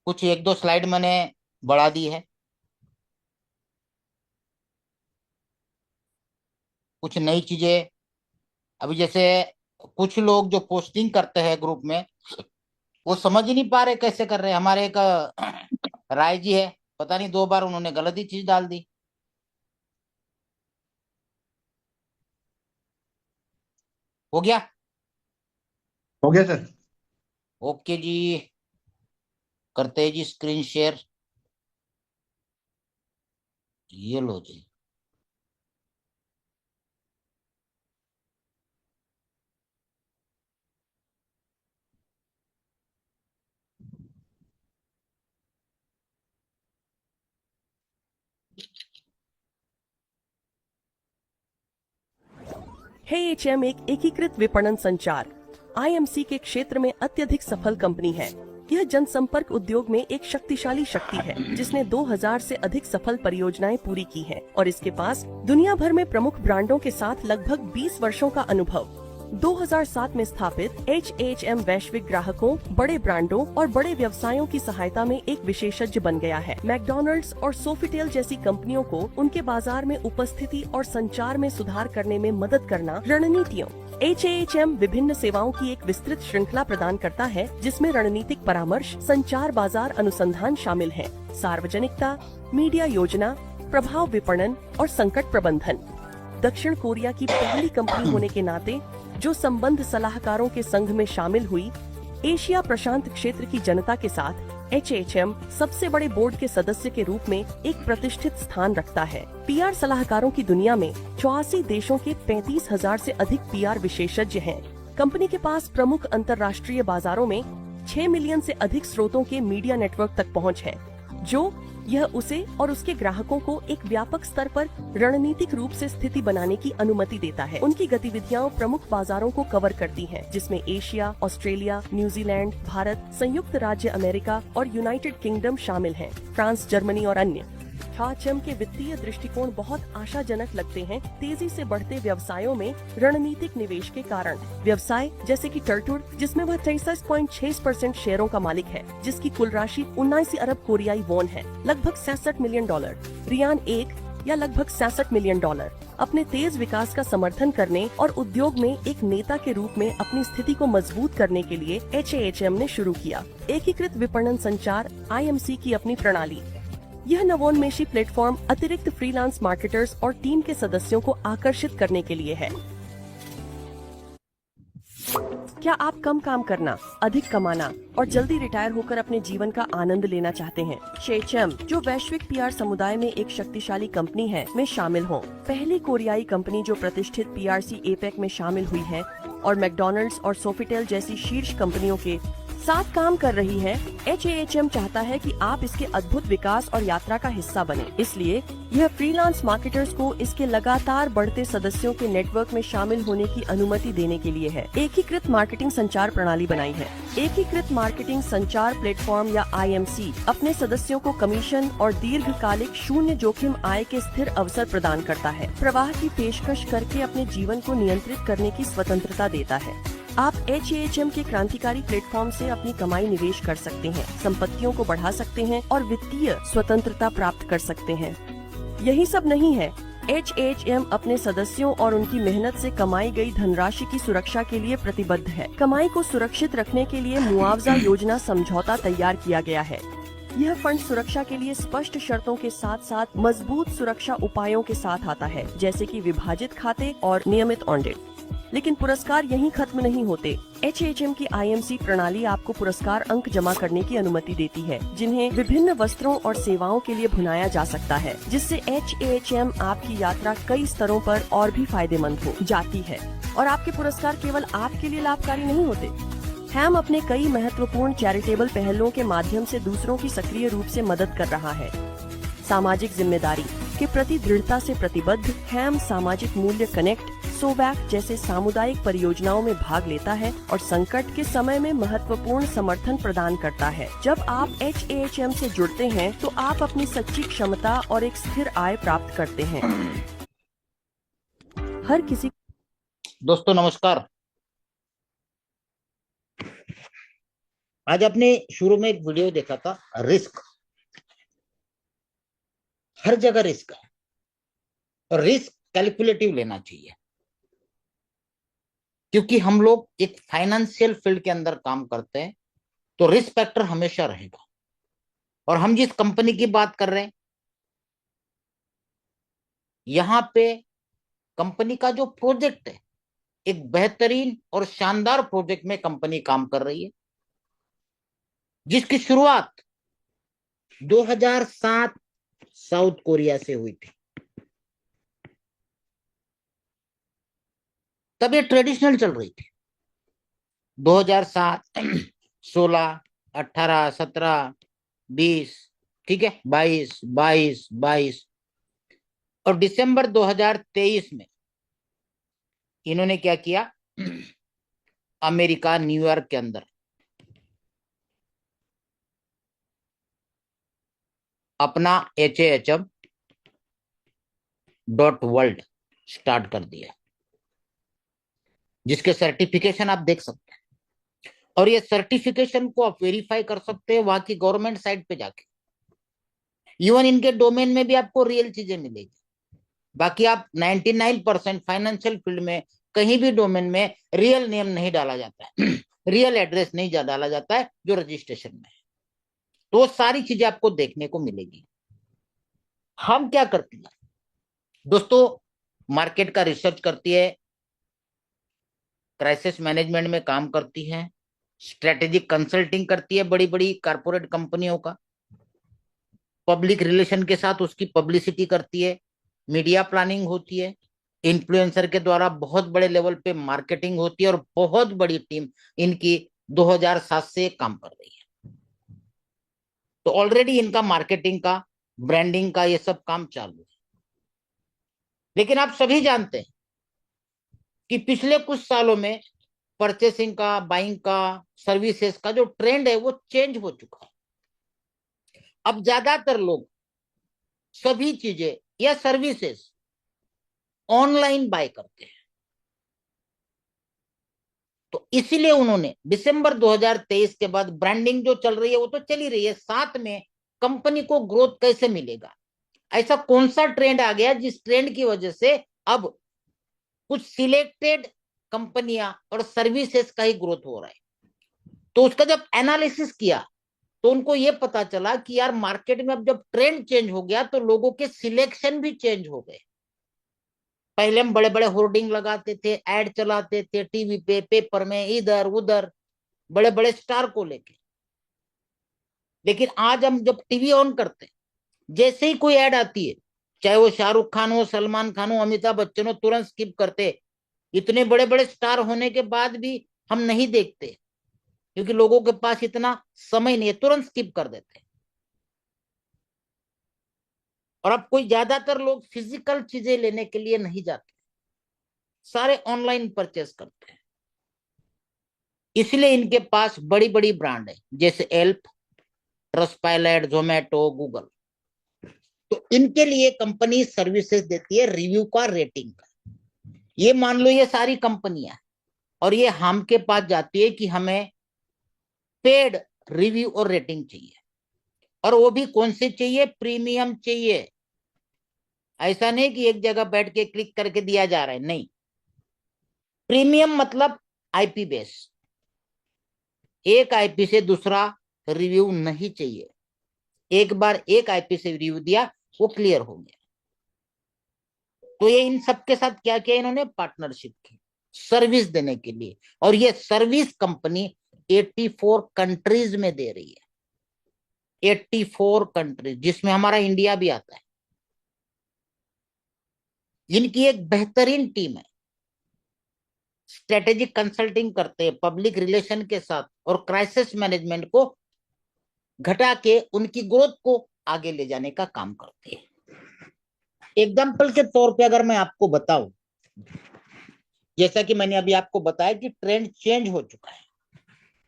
कुछ एक दो स्लाइड मैंने बढ़ा दी है। कुछ नई चीजें अभी जैसे कुछ लोग जो पोस्टिंग करते हैं ग्रुप में, वो समझ ही नहीं पा रहे कैसे कर रहे हैं। हमारे एक राय जी है, पता नहीं 2 बार उन्होंने गलत ही चीज डाल दी। हो गया। हो गया सर। ओके जी, करते हैं जी स्क्रीन शेयर। ये लो जी। एचएम एक एकीकृत विपणन संचार आईएमसी के क्षेत्र में अत्यधिक सफल कंपनी है। यह जनसंपर्क उद्योग में एक शक्तिशाली शक्ति है, जिसने 2000 से अधिक सफल परियोजनाएं पूरी की हैं और इसके पास दुनिया भर में प्रमुख ब्रांडों के साथ लगभग 20 वर्षों का अनुभव। 2007 में स्थापित एचएचएम वैश्विक ग्राहकों, बड़े ब्रांडों और बड़े व्यवसायों की सहायता में एक विशेषज्ञ बन गया है। मैकडॉनल्ड्स और सोफिटेल जैसी कंपनियों को उनके बाजार में उपस्थिति और संचार में सुधार करने में मदद करना रणनीतियों। एचएचएम विभिन्न सेवाओं की एक विस्तृत श्रृंखला प्रदान करता है, जिसमें रणनीतिक परामर्श, संचार, बाजार अनुसंधान शामिल है, सार्वजनिकता, मीडिया योजना, प्रभाव विपणन और संकट प्रबंधन। दक्षिण कोरिया की पहली कंपनी होने के नाते जो संबंध सलाहकारों के संघ में शामिल हुई, एशिया प्रशांत क्षेत्र की जनता के साथ एचएचएम सबसे बड़े बोर्ड के सदस्य के रूप में एक प्रतिष्ठित स्थान रखता है। पीआर सलाहकारों की दुनिया में 84 देशों के 35,000 से अधिक पीआर विशेषज्ञ हैं। कंपनी के पास प्रमुख अंतर्राष्ट्रीय बाजारों में 6 मिलियन से अधिक स्रोतों के मीडिया नेटवर्क तक पहुंच है, जो यह उसे और उसके ग्राहकों को एक व्यापक स्तर पर रणनीतिक रूप से स्थिति बनाने की अनुमति देता है। उनकी गतिविधियां प्रमुख बाजारों को कवर करती हैं, जिसमें एशिया, ऑस्ट्रेलिया, न्यूजीलैंड, भारत, संयुक्त राज्य अमेरिका और यूनाइटेड किंगडम शामिल हैं, फ्रांस, जर्मनी और अन्य। एचएचएम के वित्तीय दृष्टिकोण बहुत आशाजनक लगते हैं। तेजी से बढ़ते व्यवसायों में रणनीतिक निवेश के कारण व्यवसाय जैसे कि टर्टुर, जिसमें वह 63.6% शेयरों का मालिक है, जिसकी कुल राशि 79 अरब कोरियाई वॉन है, लगभग $67 मिलियन, रियान 1 या लगभग $67 मिलियन, अपने तेज विकास का समर्थन करने और उद्योग में एक नेता के रूप में अपनी स्थिति को मजबूत करने के लिए एचएचएम ने शुरू किया एकीकृत विपणन संचार आईएमसी की अपनी प्रणाली। यह नवोन्मेषी प्लेटफॉर्म अतिरिक्त फ्रीलांस मार्केटर्स और टीम के सदस्यों को आकर्षित करने के लिए है। क्या आप कम काम करना, अधिक कमाना और जल्दी रिटायर होकर अपने जीवन का आनंद लेना चाहते हैं? एचएचएम, जो वैश्विक पीआर समुदाय में एक शक्तिशाली कंपनी है, में शामिल हो। पहली कोरियाई कंपनी जो प्रतिष्ठित पीआरसी एपेक में शामिल हुई है और मैकडॉनल्ड्स और सोफिटेल जैसी शीर्ष कंपनियों के साथ काम कर रही है। एचएचएम चाहता है कि आप इसके अद्भुत विकास और यात्रा का हिस्सा बने। इसलिए यह फ्रीलांस मार्केटर्स को इसके लगातार बढ़ते सदस्यों के नेटवर्क में शामिल होने की अनुमति देने के लिए है एकीकृत मार्केटिंग संचार प्रणाली बनाई है। एकीकृत मार्केटिंग संचार प्लेटफॉर्म या आईएमसी अपने सदस्यों को कमीशन और दीर्घकालिक शून्य जोखिम आय के स्थिर अवसर प्रदान करता है। प्रवाह की पेशकश करके अपने जीवन को नियंत्रित करने की स्वतंत्रता देता है। आप एचएचएम के क्रांतिकारी प्लेटफॉर्म से अपनी कमाई निवेश कर सकते हैं, संपत्तियों को बढ़ा सकते हैं और वित्तीय स्वतंत्रता प्राप्त कर सकते हैं। यही सब नहीं है, एचएचएम अपने सदस्यों और उनकी मेहनत से कमाई गई धनराशि की सुरक्षा के लिए प्रतिबद्ध है। कमाई को सुरक्षित रखने के लिए मुआवजा योजना समझौता तैयार किया गया है। यह फंड सुरक्षा के लिए स्पष्ट शर्तों के साथ साथ मजबूत सुरक्षा उपायों के साथ आता है, जैसे कि विभाजित खाते और नियमित ऑडिट। लेकिन पुरस्कार यहीं खत्म नहीं होते। एचएचएम की आईएमसी प्रणाली आपको पुरस्कार अंक जमा करने की अनुमति देती है, जिन्हें विभिन्न वस्त्रों और सेवाओं के लिए भुनाया जा सकता है, जिससे एचएचएम आपकी यात्रा कई स्तरों पर और भी फायदेमंद हो जाती है। और आपके पुरस्कार केवल आपके लिए लाभकारी नहीं होते। हैम अपने कई महत्वपूर्ण चैरिटेबल पहलों के माध्यम से दूसरों की सक्रिय रूप से मदद कर रहा है। सामाजिक जिम्मेदारी के प्रति दृढ़ता से प्रतिबद्ध हैम सामाजिक मूल्य कनेक्ट, सोवैक जैसे सामुदायिक परियोजनाओं में भाग लेता है और संकट के समय में महत्वपूर्ण समर्थन प्रदान करता है। जब आप एचएचएम से जुड़ते हैं तो आप अपनी सच्ची क्षमता और एक स्थिर आय प्राप्त करते हैं। हर किसी दोस्तों नमस्कार। आज आपने शुरू में एक वीडियो देखा था, रिस्क। हर जगह रिस्क है और रिस्क कैलकुलेटिव लेना चाहिए, क्योंकि हम लोग एक फाइनेंशियल फील्ड के अंदर काम करते हैं, तो रिस्क फैक्टर हमेशा रहेगा। और हम जिस कंपनी की बात कर रहे हैं, यहां पे कंपनी का जो प्रोजेक्ट है, एक बेहतरीन और शानदार प्रोजेक्ट में कंपनी काम कर रही है, जिसकी शुरुआत 2007 साउथ कोरिया से हुई थी। तब ये ट्रेडिशनल चल रही थी। 2007, 16, 18, 17, 20, ठीक है, 22, 22, 22, और दिसंबर 2023 में इन्होंने क्या किया, अमेरिका न्यूयॉर्क के अंदर अपना HAHM.World स्टार्ट कर दिया, जिसके सर्टिफिकेशन आप देख सकते हैं। और ये सर्टिफिकेशन को आप वेरीफाई कर सकते हैं वहां की गवर्नमेंट साइट पे जाके। इवन इनके डोमेन में भी आपको रियल चीजें मिलेगी। बाकी आप 99% फाइनेंशियल फील्ड में कहीं भी डोमेन में रियल नेम नहीं डाला जाता है, रियल एड्रेस नहीं डाला जाता है जो रजिस्ट्रेशन में है। तो वो सारी चीजें आपको देखने को मिलेगी। हम क्या करते हैं दोस्तों, मार्केट का रिसर्च करती है, क्राइसिस मैनेजमेंट में काम करती है, स्ट्रेटेजिक कंसल्टिंग करती है बड़ी बड़ी कारपोरेट कंपनियों का, पब्लिक रिलेशन के साथ उसकी पब्लिसिटी करती है, मीडिया प्लानिंग होती है, इन्फ्लुएंसर के द्वारा बहुत बड़े लेवल पे मार्केटिंग होती है, और बहुत बड़ी टीम इनकी 2007 से काम कर रही है। तो ऑलरेडी इनका मार्केटिंग का, ब्रांडिंग का ये सब काम चालू है। लेकिन आप सभी जानते हैं कि पिछले कुछ सालों में परचेसिंग का, बाइंग का, सर्विसेज का जो ट्रेंड है वो चेंज हो चुका है। अब ज्यादातर लोग सभी चीजें या सर्विसेज ऑनलाइन बाय करते हैं। तो इसीलिए उन्होंने दिसंबर 2023 के बाद ब्रांडिंग जो चल रही है वो तो चल ही रही है, साथ में कंपनी को ग्रोथ कैसे मिलेगा, ऐसा कौन सा ट्रेंड आ गया जिस ट्रेंड की वजह से अब कुछ सिलेक्टेड कंपनियां और सर्विसेज का ही ग्रोथ हो रहा है। तो उसका जब एनालिसिस किया तो उनको ये पता चला कि यार मार्केट में अब जब ट्रेंड चेंज हो गया तो लोगों के सिलेक्शन भी चेंज हो गए। पहले हम बड़े बड़े होर्डिंग लगाते थे, एड चलाते थे टीवी पे, पेपर में, इधर उधर, बड़े बड़े स्टार को लेके। लेकिन आज हम जब टीवी ऑन करते हैं, जैसे ही कोई ऐड आती है, चाहे वो शाहरुख खान हो, सलमान खान हो, अमिताभ बच्चन हो, तुरंत स्किप करते। इतने बड़े बड़े स्टार होने के बाद भी हम नहीं देखते, क्योंकि लोगों के पास इतना समय नहीं है, तुरंत स्किप कर देते। और अब कोई ज्यादातर लोग फिजिकल चीजें लेने के लिए नहीं जाते, सारे ऑनलाइन परचेस करते हैं। इसलिए इनके पास बड़ी बड़ी ब्रांड है, जैसे एल्प, ट्रस्टपाइलट, जोमेटो, गूगल। तो इनके लिए कंपनी सर्विसेज देती है रिव्यू का, रेटिंग का। ये मान लो ये सारी कंपनियां, और ये हम के पास जाती है कि हमें पेड रिव्यू और रेटिंग चाहिए, और वो भी कौन से चाहिए, प्रीमियम चाहिए। ऐसा नहीं कि एक जगह बैठ के क्लिक करके दिया जा रहा है, नहीं। प्रीमियम मतलब आईपी बेस, एक आईपी से दूसरा रिव्यू नहीं चाहिए। एक बार एक आईपी से रिव्यू दिया वो क्लियर हो गया। तो ये इन सबके साथ क्या किया इन्होंने, पार्टनरशिप की, सर्विस देने के लिए। और ये सर्विस कंपनी 84 कंट्रीज में दे रही है, 84 कंट्रीज, जिसमें हमारा इंडिया भी आता है। इनकी एक बेहतरीन टीम है, स्ट्रेटेजिक कंसल्टिंग करते हैं पब्लिक रिलेशन के साथ, और क्राइसिस मैनेजमेंट को घटा के उनकी ग्रोथ को आगे ले जाने का काम करते हैं। एग्जाम्पल के तौर पे अगर मैं आपको बताऊं, जैसा कि मैंने अभी आपको बताया कि ट्रेंड चेंज हो चुका है।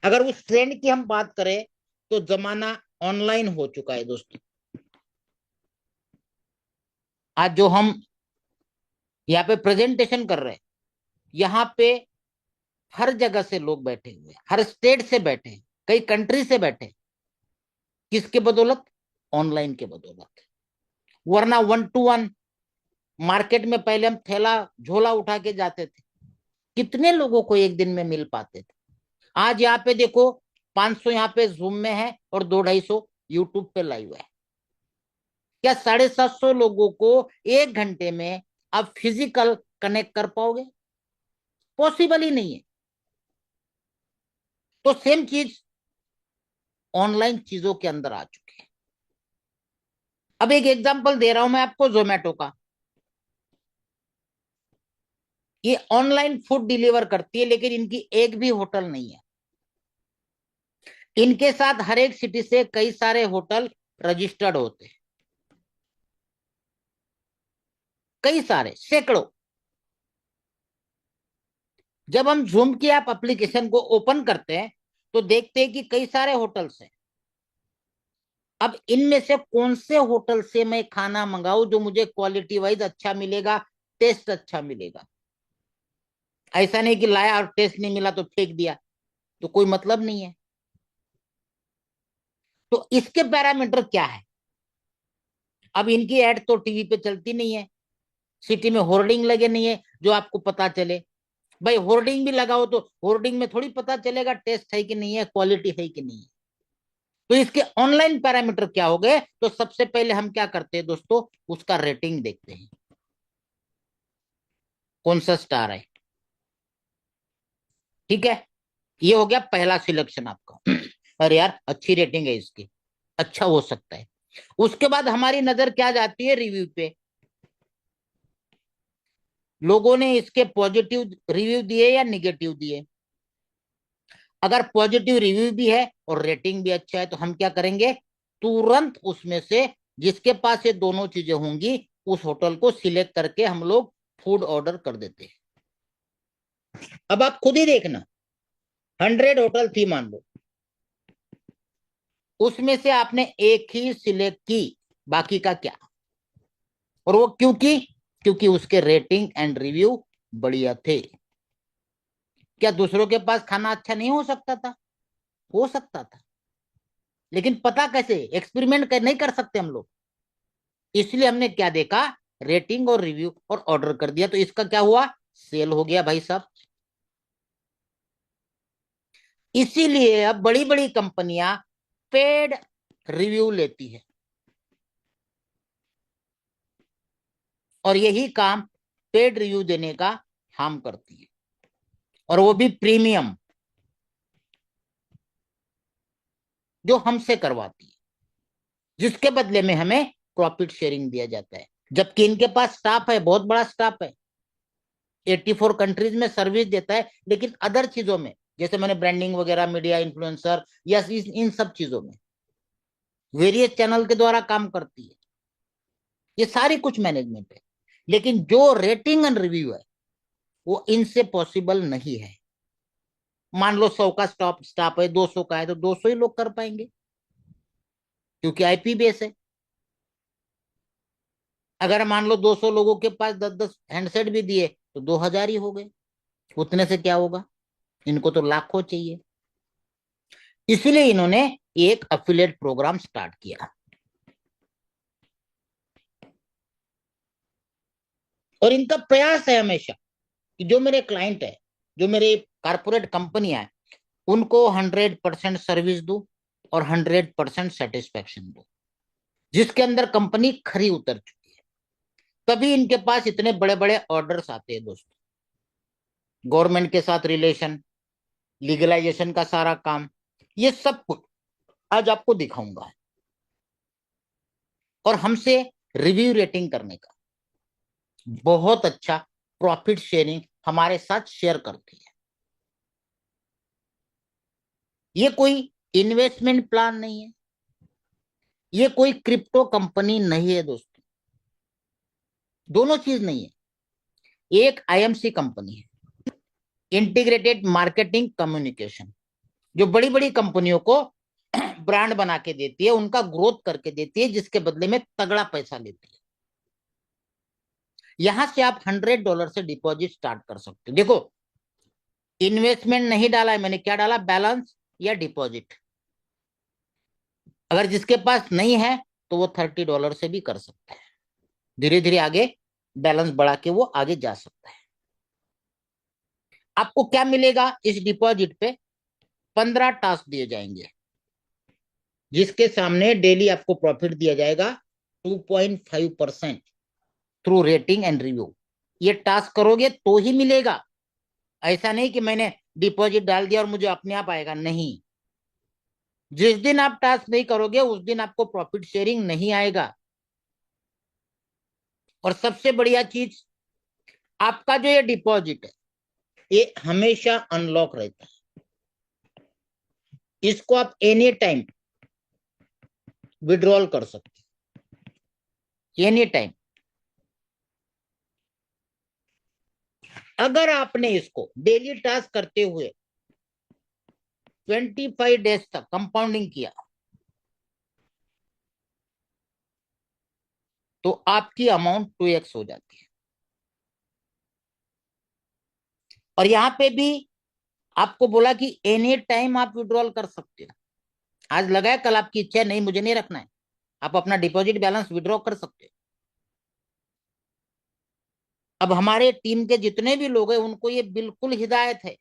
अगर उस ट्रेंड की हम बात करें तो जमाना ऑनलाइन हो चुका है दोस्तों। आज जो हम यहाँ पे प्रेजेंटेशन कर रहे हैं, यहाँ पे हर जगह से लोग बैठे हुए हैं, हर स्टेट से बैठे हैं, कई कंट्री से बैठे, किसके बदौलत? ऑनलाइन के बदौलत। वरना 1 to 1 मार्केट में पहले हम थैला झोला उठा के जाते थे, कितने लोगों को एक दिन में मिल पाते थे। आज यहाँ पे देखो 500 यहाँ पे जूम में है और 200-250 यूट्यूब पे लाइव है। क्या 750 लोगों को एक घंटे में आप फिजिकल कनेक्ट कर पाओगे? पॉसिबल ही नहीं है। तो सेम चीज ऑनलाइन चीजों के अंदर आ चुकी है। अब एक एग्जांपल दे रहा हूं मैं आपको जोमेटो का। ये ऑनलाइन फूड डिलीवर करती है, लेकिन इनकी एक भी होटल नहीं है। इनके साथ हर एक सिटी से कई सारे होटल रजिस्टर्ड होते हैं, कई सारे, सैकड़ों। जब हम जूम की ऐप एप्लीकेशन को ओपन करते हैं तो देखते हैं कि कई सारे होटल्स हैं। अब इनमें से कौन से होटल से मैं खाना मंगाऊं जो मुझे क्वालिटी वाइज अच्छा मिलेगा, टेस्ट अच्छा मिलेगा। ऐसा नहीं कि लाया और टेस्ट नहीं मिला तो फेंक दिया, तो कोई मतलब नहीं है। तो इसके पैरामीटर क्या है? अब इनकी एड तो टीवी पे चलती नहीं है, सिटी में होर्डिंग लगे नहीं है जो आपको पता चले। भाई होर्डिंग भी लगाओ तो होर्डिंग में थोड़ी पता चलेगा टेस्ट है कि नहीं है, क्वालिटी है कि नहीं है। तो इसके ऑनलाइन पैरामीटर क्या हो गए? तो सबसे पहले हम क्या करते हैं दोस्तों, उसका रेटिंग देखते हैं, कौन सा स्टार है। ठीक है, ये हो गया पहला सिलेक्शन आपका। अरे यार अच्छी रेटिंग है इसकी, अच्छा हो सकता है। उसके बाद हमारी नजर क्या जाती है? रिव्यू पे। लोगों ने इसके पॉजिटिव रिव्यू दिए या निगेटिव दिए। अगर पॉजिटिव रिव्यू भी है और रेटिंग भी अच्छा है तो हम क्या करेंगे? तुरंत उसमें से जिसके पास ये दोनों चीजें होंगी उस होटल को सिलेक्ट करके हम लोग फूड ऑर्डर कर देते हैं। अब आप खुद ही देखना, 100 होटल थी मान लो, उसमें से आपने एक ही सिलेक्ट की, बाकी का क्या? और वो क्यों की? क्योंकि उसके रेटिंग एंड रिव्यू बढ़िया थे। क्या दूसरों के पास खाना अच्छा नहीं हो सकता था? हो सकता था, लेकिन पता कैसे? एक्सपेरिमेंट नहीं कर सकते हम लोग। इसलिए हमने क्या देखा? रेटिंग और रिव्यू, और ऑर्डर कर दिया। तो इसका क्या हुआ? सेल हो गया भाई साहब। इसीलिए अब बड़ी बड़ी कंपनियां पेड रिव्यू लेती है, और यही काम पेड रिव्यू देने का हम करती है, और वो भी प्रीमियम, जो हमसे करवाती है, जिसके बदले में हमें प्रॉफिट शेयरिंग दिया जाता है। जबकि इनके पास स्टाफ है, बहुत बड़ा स्टाफ है, 84 कंट्रीज में सर्विस देता है, लेकिन अदर चीजों में जैसे मैंने ब्रांडिंग वगैरह, मीडिया इन्फ्लुएंसर या इन सब चीजों में वेरियस चैनल के द्वारा काम करती है। ये सारी कुछ मैनेजमेंट है, लेकिन जो रेटिंग एंड रिव्यू है वो इनसे पॉसिबल नहीं है। मान लो 100 का स्टाफ है, 200 का है, तो 200 ही लोग कर पाएंगे, क्योंकि आईपी बेस है। अगर मान लो 200 लोगों के पास 10-10 हैंडसेट भी दिए तो 2000 ही हो गए। उतने से क्या होगा? इनको तो लाखों चाहिए। इसलिए इन्होंने एक अफिलिएट प्रोग्राम स्टार्ट किया, और इनका प्रयास है हमेशा कि जो मेरे क्लाइंट है, जो मेरे कारपोरेट कंपनियां है, उनको 100% सर्विस दो और 100% सेटिस्फेक्शन दो, जिसके अंदर कंपनी खरी उतर चुकी है। तभी इनके पास इतने बड़े बड़े ऑर्डर्स आते हैं दोस्तों। गवर्नमेंट के साथ रिलेशन, लीगलाइजेशन का सारा काम, ये सब कुछ आज आपको दिखाऊंगा। और हमसे रिव्यू रेटिंग करने का बहुत अच्छा प्रॉफिट शेयरिंग हमारे साथ शेयर करती है। ये कोई इन्वेस्टमेंट प्लान नहीं है, ये कोई क्रिप्टो कंपनी नहीं है दोस्तों, दोनों चीज नहीं है। एक आईएमसी कंपनी है, इंटीग्रेटेड मार्केटिंग कम्युनिकेशन, जो बड़ी बड़ी कंपनियों को ब्रांड बना के देती है, उनका ग्रोथ करके देती है, जिसके बदले में तगड़ा पैसा लेती है। यहां से आप $100 से डिपॉजिट स्टार्ट कर सकते हो। देखो, इन्वेस्टमेंट नहीं डाला है मैंने, क्या डाला? बैलेंस या डिपॉजिट। अगर जिसके पास नहीं है तो वो $30 से भी कर सकता है। धीरे धीरे आगे बैलेंस बढ़ा के वो आगे जा सकता है। आपको क्या मिलेगा इस डिपॉजिट पे? 15 टास्क दिए जाएंगे जिसके सामने डेली आपको प्रॉफिट दिया जाएगा 2.5% थ्रू रेटिंग एंड रिव्यू। ये टास्क करोगे तो ही मिलेगा। ऐसा नहीं कि मैंने डिपॉजिट डाल दिया और मुझे अपने आप आएगा, नहीं। जिस दिन आप टास्क नहीं करोगे उस दिन आपको प्रॉफिट शेयरिंग नहीं आएगा। और सबसे बढ़िया चीज, आपका जो ये डिपॉजिट है ये हमेशा अनलॉक रहता है। इसको आप एनी टाइम विड्रॉल कर सकते हैं, एनी टाइम। अगर आपने इसको डेली टास्क करते हुए 25 डेज तक कंपाउंडिंग किया तो आपकी अमाउंट 2x हो जाती है। और यहां पे भी आपको बोला कि एनी टाइम आप विड्रॉल कर सकते हो। आज लगा है, कल आपकी इच्छा है नहीं मुझे नहीं रखना है, आप अपना डिपॉजिट बैलेंस विड्रॉ कर सकते हो। अब हमारे टीम के जितने भी लोग हैं उनको ये बिल्कुल हिदायत है,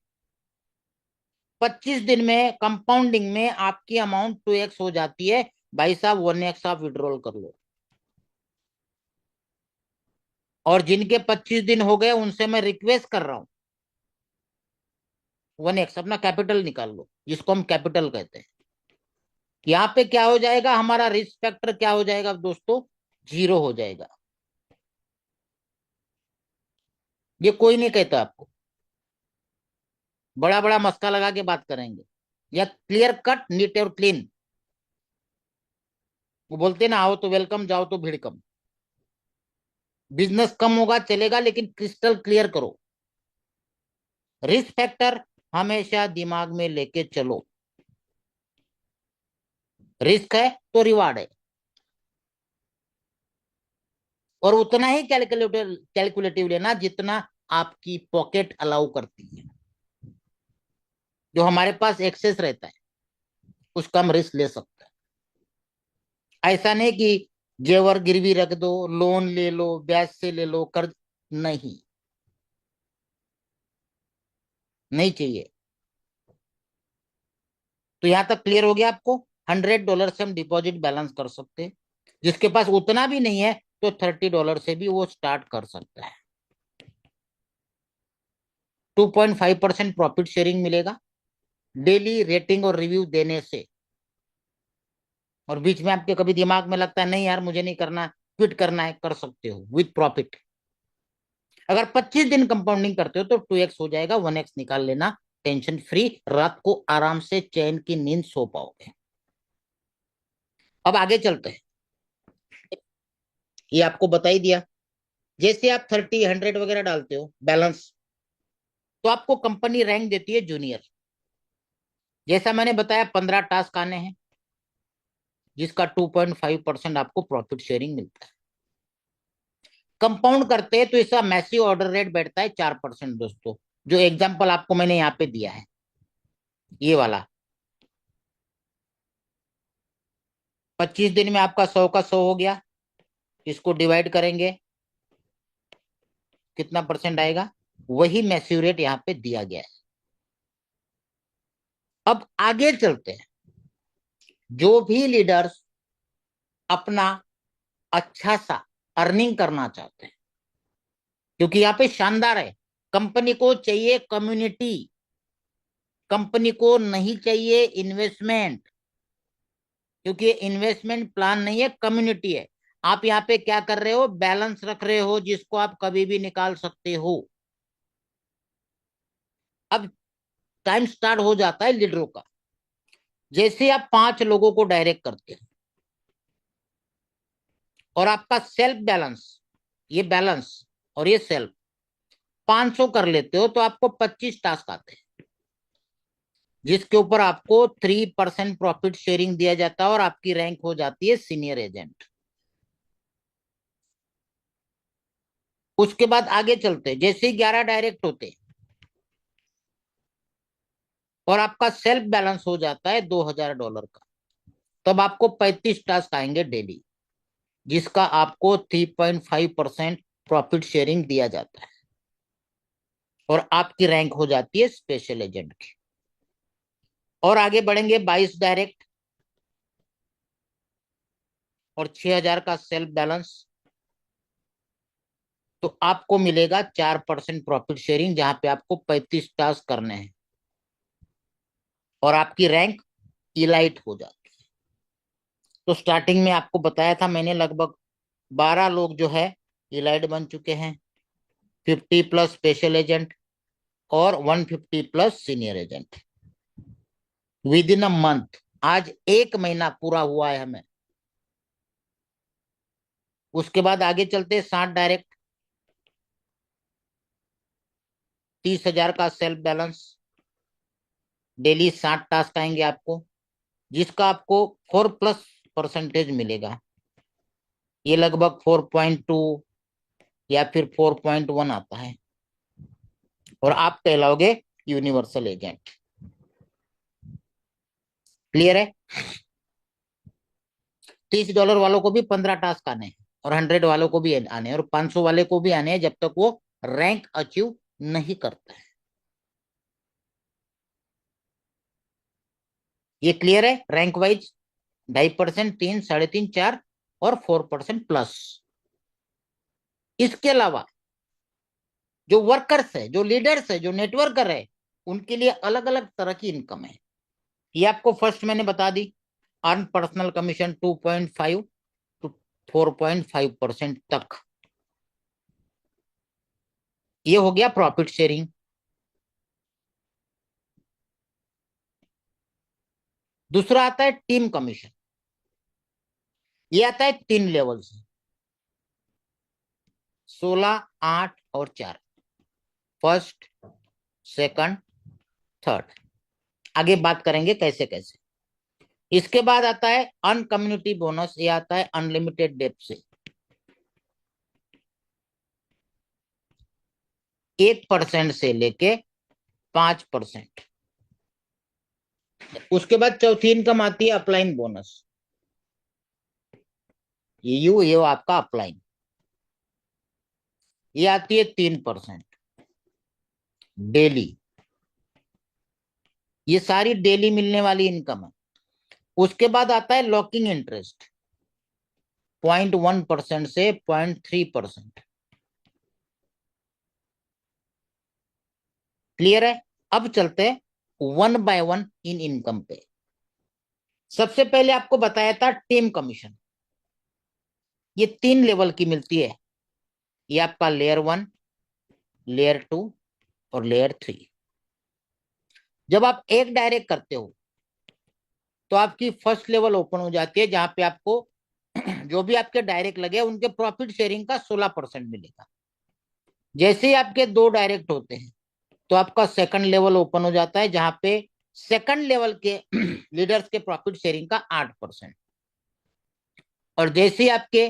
25 दिन में कंपाउंडिंग में आपकी अमाउंट 2x हो जाती है। भाई साहब 1x आप विड्रॉल कर लो। और जिनके 25 दिन हो गए उनसे मैं रिक्वेस्ट कर रहा हूं 1x अपना कैपिटल निकाल लो, जिसको हम कैपिटल कहते हैं। यहाँ पे क्या हो जाएगा, हमारा रिस्क फैक्टर क्या हो जाएगा दोस्तों? 0 हो जाएगा। ये कोई नहीं कहता आपको, बड़ा बड़ा मस्का लगा के बात करेंगे, या क्लियर कट नीट और क्लीन। वो बोलते ना, आओ तो वेलकम, जाओ तो भीड़ कम। बिजनेस कम होगा चलेगा लेकिन क्रिस्टल क्लियर करो। रिस्क फैक्टर हमेशा दिमाग में लेके चलो। रिस्क है तो रिवार्ड है, और उतना ही कैलकुलेटिव लेना जितना आपकी पॉकेट अलाउ करती है। जो हमारे पास एक्सेस रहता है उसका हम रिस्क ले सकते हैं। ऐसा नहीं कि जेवर गिरवी रख दो, लोन ले लो, ब्याज से ले लो, कर्ज नहीं, नहीं चाहिए। तो यहां तक क्लियर हो गया आपको? $100 से हम डिपॉजिट बैलेंस कर सकते हैं। जिसके पास उतना भी नहीं है तो $30 से भी वो स्टार्ट कर सकता है। 2.5% प्रॉफिट शेयरिंग मिलेगा डेली रेटिंग और रिव्यू देने से। और बीच में आपके कभी दिमाग में लगता है नहीं यार मुझे नहीं करना, क्विट करना है, कर सकते हो विथ प्रॉफिट। अगर 25 दिन कंपाउंडिंग करते हो तो 2x हो जाएगा, 1x निकाल लेना, टेंशन फ्री, रात को आराम से चैन की नींद सो पाओगे। अब आगे चलते हैं। ये आपको बता ही दिया, जैसे आप 30 100 वगैरह डालते हो बैलेंस तो आपको कंपनी रैंक देती है जूनियर। जैसा मैंने बताया 15 टास्क आने हैं जिसका 2.5% आपको प्रॉफिट शेयरिंग मिलता है। कंपाउंड करते हैं तो इसका मैसिव ऑर्डर रेट बैठता है 4% दोस्तों। जो एग्जांपल आपको मैंने यहाँ पे दिया है ये वाला, 25 दिन में आपका 100 का 100 हो गया। इसको डिवाइड करेंगे कितना परसेंट आएगा, वही मैसिव रेट यहाँ पे दिया गया है। अब आगे चलते हैं। जो भी लीडर्स अपना अच्छा सा अर्निंग करना चाहते हैं, क्योंकि यहाँ पे शानदार है, कंपनी को चाहिए कम्युनिटी, कंपनी को नहीं चाहिए इन्वेस्टमेंट, क्योंकि ये इन्वेस्टमेंट प्लान नहीं है, कम्युनिटी है। आप यहाँ पे क्या कर रहे हो, बैलेंस रख रहे हो जिसको आप कभी भी निकाल सकते हो। अब टाइम स्टार्ट हो जाता है लीडरों का। जैसे आप 5 लोगों को डायरेक्ट करते हैं और आपका सेल्फ बैलेंस, ये बैलेंस और ये सेल्फ 500 कर लेते हो तो आपको 25 टास्क आते हैं जिसके ऊपर आपको 3% प्रॉफिट शेयरिंग दिया जाता है और आपकी रैंक हो जाती है सीनियर एजेंट। उसके बाद आगे चलते हैं। जैसे ही 11 डायरेक्ट होते और आपका सेल्फ बैलेंस हो जाता है $2000 का, तब आपको 35 टास्क आएंगे डेली, जिसका आपको 3.5% प्रॉफिट शेयरिंग दिया जाता है, और आपकी रैंक हो जाती है स्पेशल एजेंट की। और आगे बढ़ेंगे 22 डायरेक्ट और 6000 का सेल्फ बैलेंस, तो आपको मिलेगा 4% प्रॉफिट शेयरिंग, जहां पे आपको 35 टास्क करने हैं और आपकी रैंक इलाइट हो जाती है। तो स्टार्टिंग में आपको बताया था मैंने, लगभग 12 लोग जो है इलाइट बन चुके हैं, 50 प्लस स्पेशल एजेंट और 150 plus senior agent with in a month. आज 1 महीना पूरा हुआ है हमें। उसके बाद आगे चलते 60 डायरेक्ट, 30,000 का सेल्फ बैलेंस, डेली 60 टास्क आएंगे आपको, जिसका आपको 4+ % मिलेगा। ये लगभग 4.2 या फिर 4.1 आता है, और आप कहलाओगे यूनिवर्सल एजेंट। क्लियर है? $30 वालों को भी 15 टास्क आने हैं, और 100 वालों को भी आने हैं, और 500 वाले को भी आने हैं, जब तक वो रैंक अचीव नहीं करता है। ये क्लियर है? रैंक वाइज 2.5%, 3, 3.5, 4 और 4% प्लस। इसके अलावा जो वर्कर्स है, जो लीडर्स है, जो नेटवर्कर है, उनके लिए अलग अलग तरह की इनकम है। ये आपको फर्स्ट मैंने बता दी, अर्न पर्सनल कमीशन 2.5 टू 4.5% तक। ये हो गया प्रॉफिट शेयरिंग। दूसरा आता है टीम कमीशन। ये आता है 3 लेवल से, 16, 8 और 4, फर्स्ट, सेकंड, थर्ड। आगे बात करेंगे कैसे कैसे। इसके बाद आता है अन कम्युनिटी बोनस। ये आता है अनलिमिटेड डेप्थ से, 1% से लेके 5%। उसके बाद चौथी इनकम आती है अपलाइन बोनस। ये आपका अपलाइन, ये आती है 3% डेली। ये सारी डेली मिलने वाली इनकम है। उसके बाद आता है लॉकिंग इंटरेस्ट, 0.1% से 0.3%। क्लियर है? अब चलते हैं 1 बाय 1 इन इनकम पे। सबसे पहले आपको बताया था टीम कमीशन, ये 3 लेवल की मिलती है। ये आपका लेयर 1, लेयर 2 और लेयर 3। जब आप एक डायरेक्ट करते हो तो आपकी फर्स्ट लेवल ओपन हो जाती है, जहां पे आपको जो भी आपके डायरेक्ट लगे उनके प्रॉफिट शेयरिंग का 16% मिलेगा। जैसे ही आपके 2 डायरेक्ट होते हैं तो आपका सेकंड लेवल ओपन हो जाता है, जहां पे सेकंड लेवल के लीडर्स के प्रॉफिट शेयरिंग का 8%। और जैसे ही आपके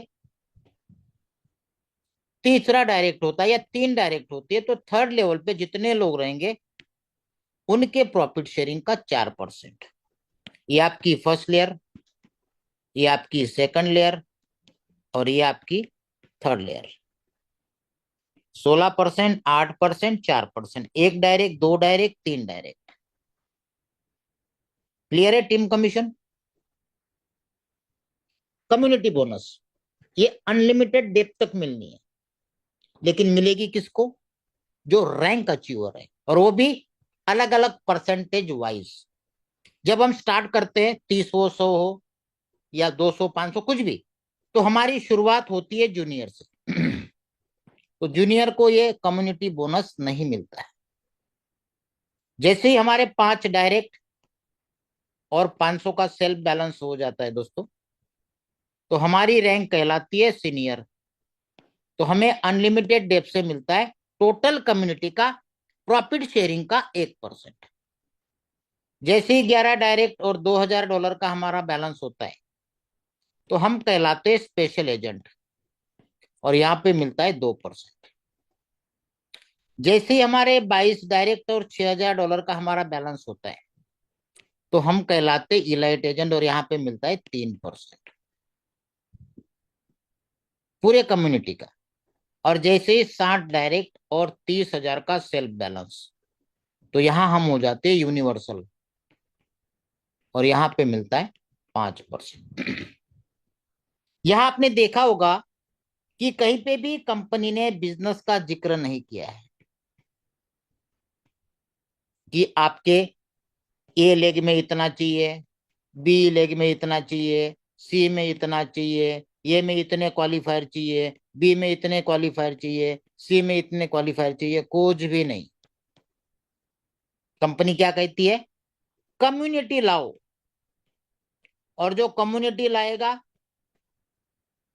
तीसरा डायरेक्ट होता है या 3 डायरेक्ट होती है, तो थर्ड लेवल पे जितने लोग रहेंगे उनके प्रॉफिट शेयरिंग का 4%। ये आपकी फर्स्ट लेयर, ये आपकी सेकंड लेयर और ये आपकी थर्ड लेयर। 16%, 8%, 4%, एक डायरेक्ट, 2 डायरेक्ट, 3 डायरेक्ट। क्लियर है? Team commission. कम्युनिटी बोनस, ये अनलिमिटेड डेट तक मिलनी है, लेकिन मिलेगी किसको? जो रैंक अचीवर है, और वो भी अलग अलग परसेंटेज वाइज। जब हम स्टार्ट करते हैं 30 हो, 100 हो या 200, 500, कुछ भी, तो हमारी शुरुआत होती है जूनियर से। तो जूनियर को ये कम्युनिटी बोनस नहीं मिलता है। जैसे ही हमारे 5 डायरेक्ट और 500 का सेल्फ बैलेंस हो जाता है दोस्तों, तो हमारी रैंक कहलाती है सीनियर। तो हमें अनलिमिटेड डेप्थ से मिलता है टोटल कम्युनिटी का प्रॉफिट शेयरिंग का 1%। जैसे ही 11 डायरेक्ट और $2000 का हमारा बैलेंस होता है, तो हम कहलाते हैं स्पेशल एजेंट, और यहां पे मिलता है 2%। जैसे ही हमारे 22 डायरेक्ट और $6000 का हमारा बैलेंस होता है, तो हम कहलाते इलाइट एजेंट, और यहाँ पे मिलता है 3% पूरे कम्युनिटी का। और जैसे ही 60 डायरेक्ट और 30,000 का सेल्फ बैलेंस, तो यहां हम हो जाते हैं यूनिवर्सल, और यहां पे मिलता है 5%। यहां आपने देखा होगा कि कहीं पे भी कंपनी ने बिजनेस का जिक्र नहीं किया है कि आपके ए लेग में इतना चाहिए, बी लेग में इतना चाहिए, सी में इतना चाहिए, ए में इतने क्वालिफायर चाहिए, बी में इतने क्वालिफायर चाहिए, सी में इतने क्वालिफायर चाहिए, कुछ भी नहीं। कंपनी क्या कहती है? कम्युनिटी लाओ, और जो कम्युनिटी लाएगा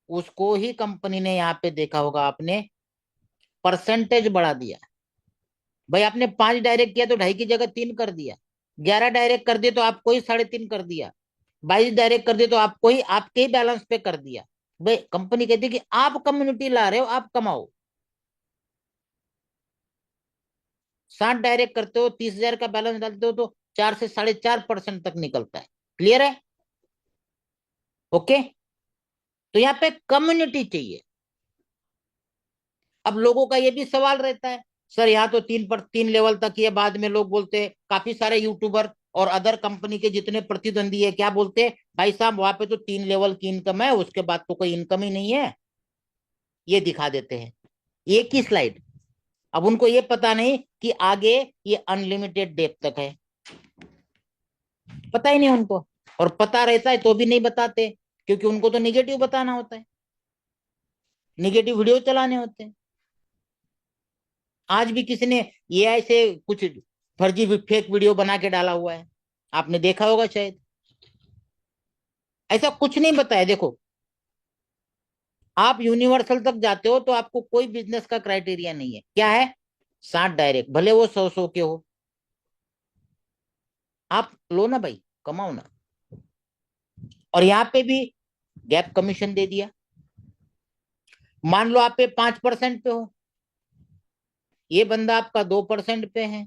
उसको ही कंपनी ने, यहाँ पे देखा होगा आपने, परसेंटेज बढ़ा दिया। भाई आपने 5 डायरेक्ट किया तो 2.5 की जगह 3 कर दिया, 11 डायरेक्ट कर दिए तो आपको ही 3.5 कर दिया, 22 डायरेक्ट कर दिए तो आपको ही आपके ही बैलेंस पे कर दिया। भाई कंपनी कहती है कि आप कम्युनिटी ला रहे हो, आप कमाओ। 60 डायरेक्ट करते हो, 30,000 का बैलेंस डालते हो, तो 4 से 4.5% तक निकलता है। क्लियर है? ओके। तो यहाँ पे कम्युनिटी चाहिए। अब लोगों का ये भी सवाल रहता है, सर यहाँ तो 3 लेवल तक ही है, बाद में लोग बोलते हैं, काफी सारे यूट्यूबर और अदर कंपनी के जितने प्रतिद्वंदी है क्या बोलते हैं, भाई साहब वहां पे तो 3 लेवल की इनकम है, उसके बाद तो कोई इनकम ही नहीं है। ये दिखा देते हैं एक ही स्लाइड। अब उनको ये पता नहीं कि आगे ये अनलिमिटेड डेप तक है, पता ही नहीं उनको। और पता रहता है तो भी नहीं बताते, क्योंकि उनको तो निगेटिव बताना होता है, निगेटिव वीडियो चलाने होते हैं। आज भी किसी ने एआई से कुछ फर्जी फेक वीडियो बना के डाला हुआ है, आपने देखा होगा शायद। ऐसा कुछ नहीं बताया। देखो, आप यूनिवर्सल तक जाते हो तो आपको कोई बिजनेस का क्राइटेरिया नहीं है। क्या है? 60 डायरेक्ट, भले वो 100 के हो, आप लो ना भाई, कमाओ ना। और यहाँ पे भी गैप कमीशन दे दिया। मान लो आप पे 5% पे हो, ये बंदा आपका 2% पे है,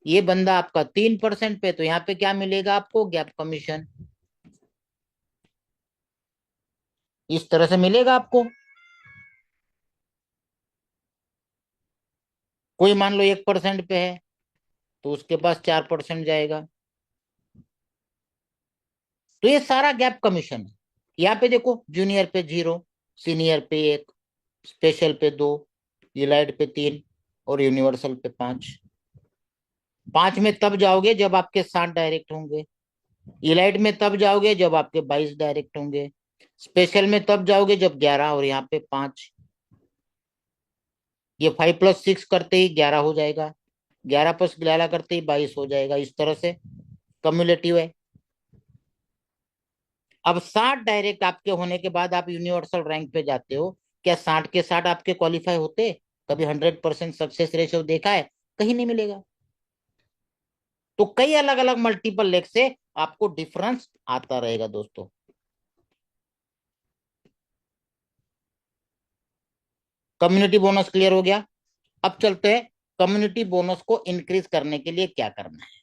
ये बंदा आपका 3% पे, तो यहाँ पे क्या मिलेगा आपको? Gap commission. इस तरह से मिलेगा आपको। कोई मान लो 1% पे है तो उसके पास 4% जाएगा। तो ये सारा गैप कमीशन है। यहाँ पे देखो, जूनियर पे 0, सीनियर पे 1, स्पेशल पे 2, इलाइट पे 3, और यूनिवर्सल पे 5। 5 में तब जाओगे जब आपके 60 डायरेक्ट होंगे, इलाइट में तब जाओगे जब आपके 22 डायरेक्ट होंगे, स्पेशल में तब जाओगे जब 11, और यहाँ पे 5। ये 5 + 6 करते ही 11 हो जाएगा, 11 + 11 करते ही 22 हो जाएगा। इस तरह से कम्युलेटिव है। अब 60 डायरेक्ट आपके होने के बाद आप यूनिवर्सल रैंक पे जाते हो, क्या 60 के 60 आपके क्वालिफाई होते? कभी 100% सक्सेस रेशियो देखा है? कहीं नहीं मिलेगा। तो कई अलग अलग मल्टीपल लेग से आपको डिफरेंस आता रहेगा दोस्तों। कम्युनिटी बोनस क्लियर हो गया। अब चलते हैं, कम्युनिटी बोनस को इंक्रीज करने के लिए क्या करना है।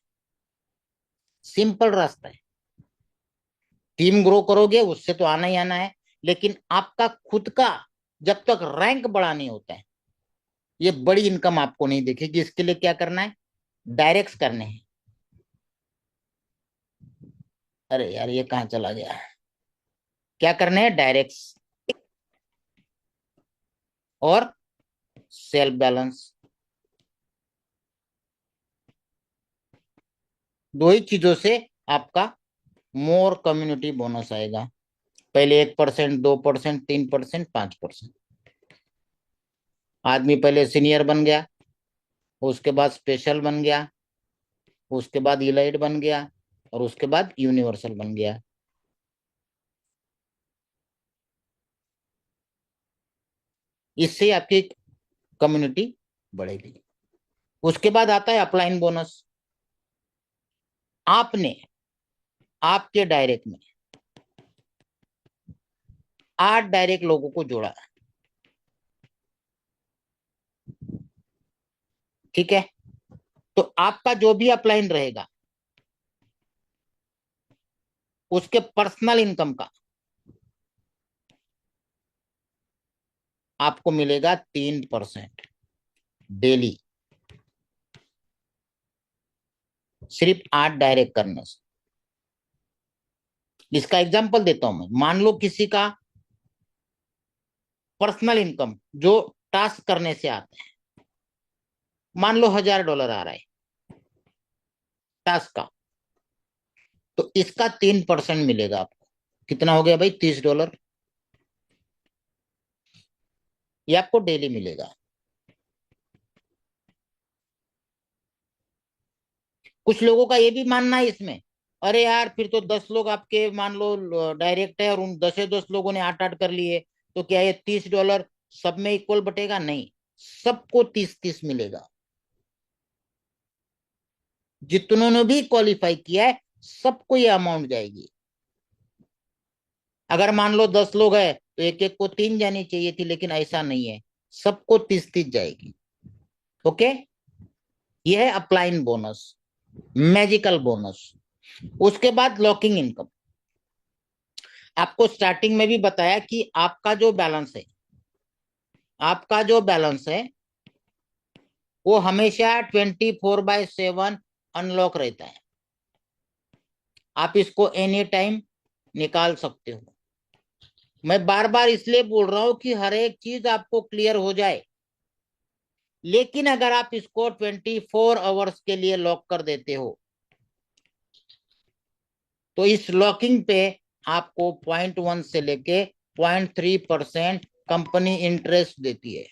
सिंपल रास्ता है, टीम ग्रो करोगे उससे तो आना ही आना है, लेकिन आपका खुद का जब तक रैंक बड़ा नहीं होता है, ये बड़ी इनकम आपको नहीं दिखेगी। इसके लिए क्या करना है? डायरेक्ट्स करने हैं। अरे यार ये कहाँ चला गया? क्या करने हैं? डायरेक्ट्स और सेल्फ बैलेंस, दो ही चीजों से आपका मोर कम्युनिटी बोनस आएगा। पहले 1%, 2%, 3%, 5%। आदमी पहले सीनियर बन गया, उसके बाद स्पेशल बन गया, उसके बाद इलाइट बन गया, और उसके बाद यूनिवर्सल बन गया। इससे आपकी कम्युनिटी बढ़ेगी। उसके बाद आता है अपलाइन बोनस। आपने आपके डायरेक्ट में 8 डायरेक्ट लोगों को जोड़ा, ठीक है? तो आपका जो भी अपलाइन रहेगा, उसके पर्सनल इनकम का आपको मिलेगा 3% डेली, सिर्फ 8 डायरेक्ट करने से। इसका एग्जांपल देता हूं मैं। मान लो किसी का पर्सनल इनकम जो टास्क करने से आता है, मान लो $1000 आ रहा है टास्क का, तो इसका 3% मिलेगा आपको। कितना हो गया भाई? $30। ये आपको डेली मिलेगा। कुछ लोगों का ये भी मानना है इसमें, अरे यार फिर तो 10 लोग आपके मान लो डायरेक्ट है और उन 10 लोगों ने 8-8 कर लिए, तो क्या ये $30 सब में इक्वल बटेगा? नहीं, सबको 30-30 मिलेगा। जितनों ने भी क्वालिफाई किया है सबको ये अमाउंट जाएगी। अगर मान लो 10 लोग है तो एक एक को 3 जानी चाहिए थी, लेकिन ऐसा नहीं है, सबको 30-30 जाएगी। ओके, यह है अपलाइन बोनस, मैजिकल बोनस। उसके बाद लॉकिंग इनकम। आपको स्टार्टिंग में भी बताया कि आपका जो बैलेंस है, आपका जो बैलेंस है वो हमेशा 24/7 अनलॉक रहता है। आप इसको एनी टाइम निकाल सकते हो। मैं बार बार इसलिए बोल रहा हूं कि हर एक चीज आपको क्लियर हो जाए। लेकिन अगर आप इसको 24 आवर्स के लिए लॉक कर देते हो, तो इस लॉकिंग पे आपको 0.1 से लेके 0.3% कंपनी इंटरेस्ट देती है।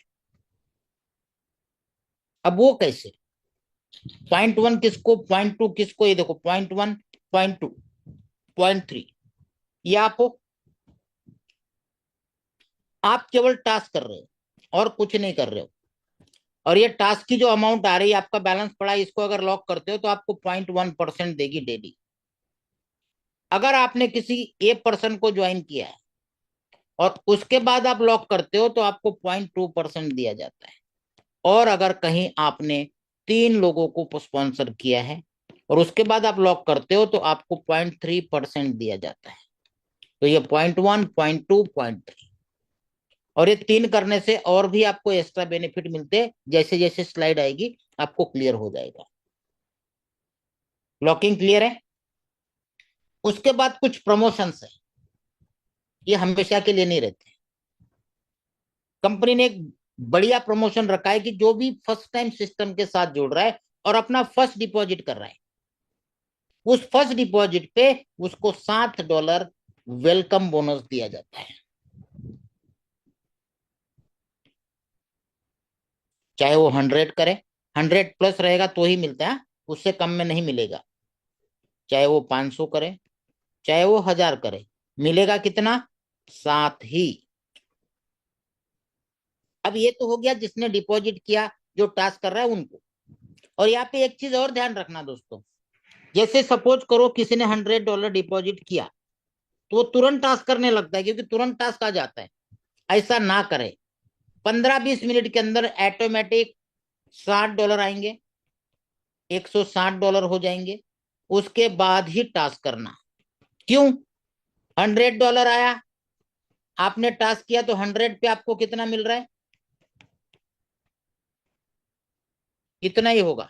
अब वो कैसे? 0.1 किसको, 0.2 किसको? ये देखो 0.1, 0.2, 0.3, ये आप केवल टास्क कर रहे हो और कुछ नहीं कर रहे हो। और ये टास्क की जो अमाउंट आ रही है, आपका बैलेंस पड़ा है, इसको अगर लॉक करते हो तो आपको 0.1% देगी डेली। अगर आपने किसी एक पर्सन को ज्वाइन किया है और उसके बाद आप लॉक करते हो तो आपको 0.2% दिया जाता है। और अगर कहीं आपने 3 लोगों को स्पॉन्सर किया है और उसके बाद आप लॉक करते हो तो आपको 0.3% दिया जाता है। तो ये 0.1, 0.2, 0.3, और ये 3 करने से और भी आपको एक्स्ट्रा बेनिफिट मिलते हैं। जैसे जैसे स्लाइड आएगी आपको क्लियर हो जाएगा। लॉकिंग क्लियर है? उसके बाद कुछ प्रमोशंस है, ये हमेशा के लिए नहीं रहते। कंपनी ने एक बढ़िया प्रमोशन रखा है कि जो भी फर्स्ट टाइम सिस्टम के साथ जुड़ रहा है और अपना फर्स्ट डिपॉजिट कर रहा है, उस फर्स्ट डिपॉजिट पे उसको $7 वेलकम बोनस दिया जाता है। चाहे वो 100 करे, 100+ रहेगा तो ही मिलता है, उससे कम में नहीं मिलेगा। चाहे वो 500 करे, चाहे वो 1000 करे, मिलेगा कितना? 7 ही। अब ये तो हो गया जिसने डिपॉजिट किया, जो टास्क कर रहा है उनको। और यहाँ पे एक चीज और ध्यान रखना दोस्तों, जैसे सपोज करो किसी ने $100 डिपॉजिट किया तो वो तुरंत टास्क करने लगता है, क्योंकि तुरंत टास्क आ जाता है। ऐसा ना करे, 15-20 मिनट के अंदर ऑटोमेटिक $60 आएंगे, $160 हो जाएंगे। उसके बाद ही टास्क करना। क्यों? $100 आया, आपने टास्क किया, तो 100 पे आपको कितना मिल रहा है? कितना ही होगा।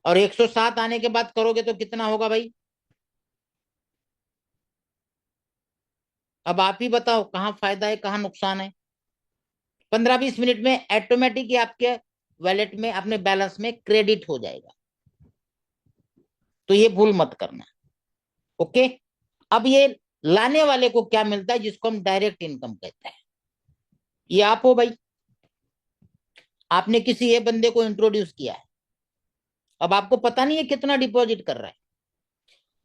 और 107 आने के बाद करोगे तो कितना होगा भाई? अब आप ही बताओ कहाँ फायदा है कहाँ नुकसान है। 15-20 मिनट में ऑटोमेटिक ही आपके वॉलेट में, अपने बैलेंस में क्रेडिट हो जाएगा। तो ये भूल मत करना। ओके, अब ये लाने वाले को क्या मिलता है, जिसको हम डायरेक्ट इनकम कहते हैं। ये आप हो भाई, आपने किसी ये बंदे को इंट्रोड्यूस किया है, अब आपको पता नहीं है कितना डिपॉजिट कर रहा है।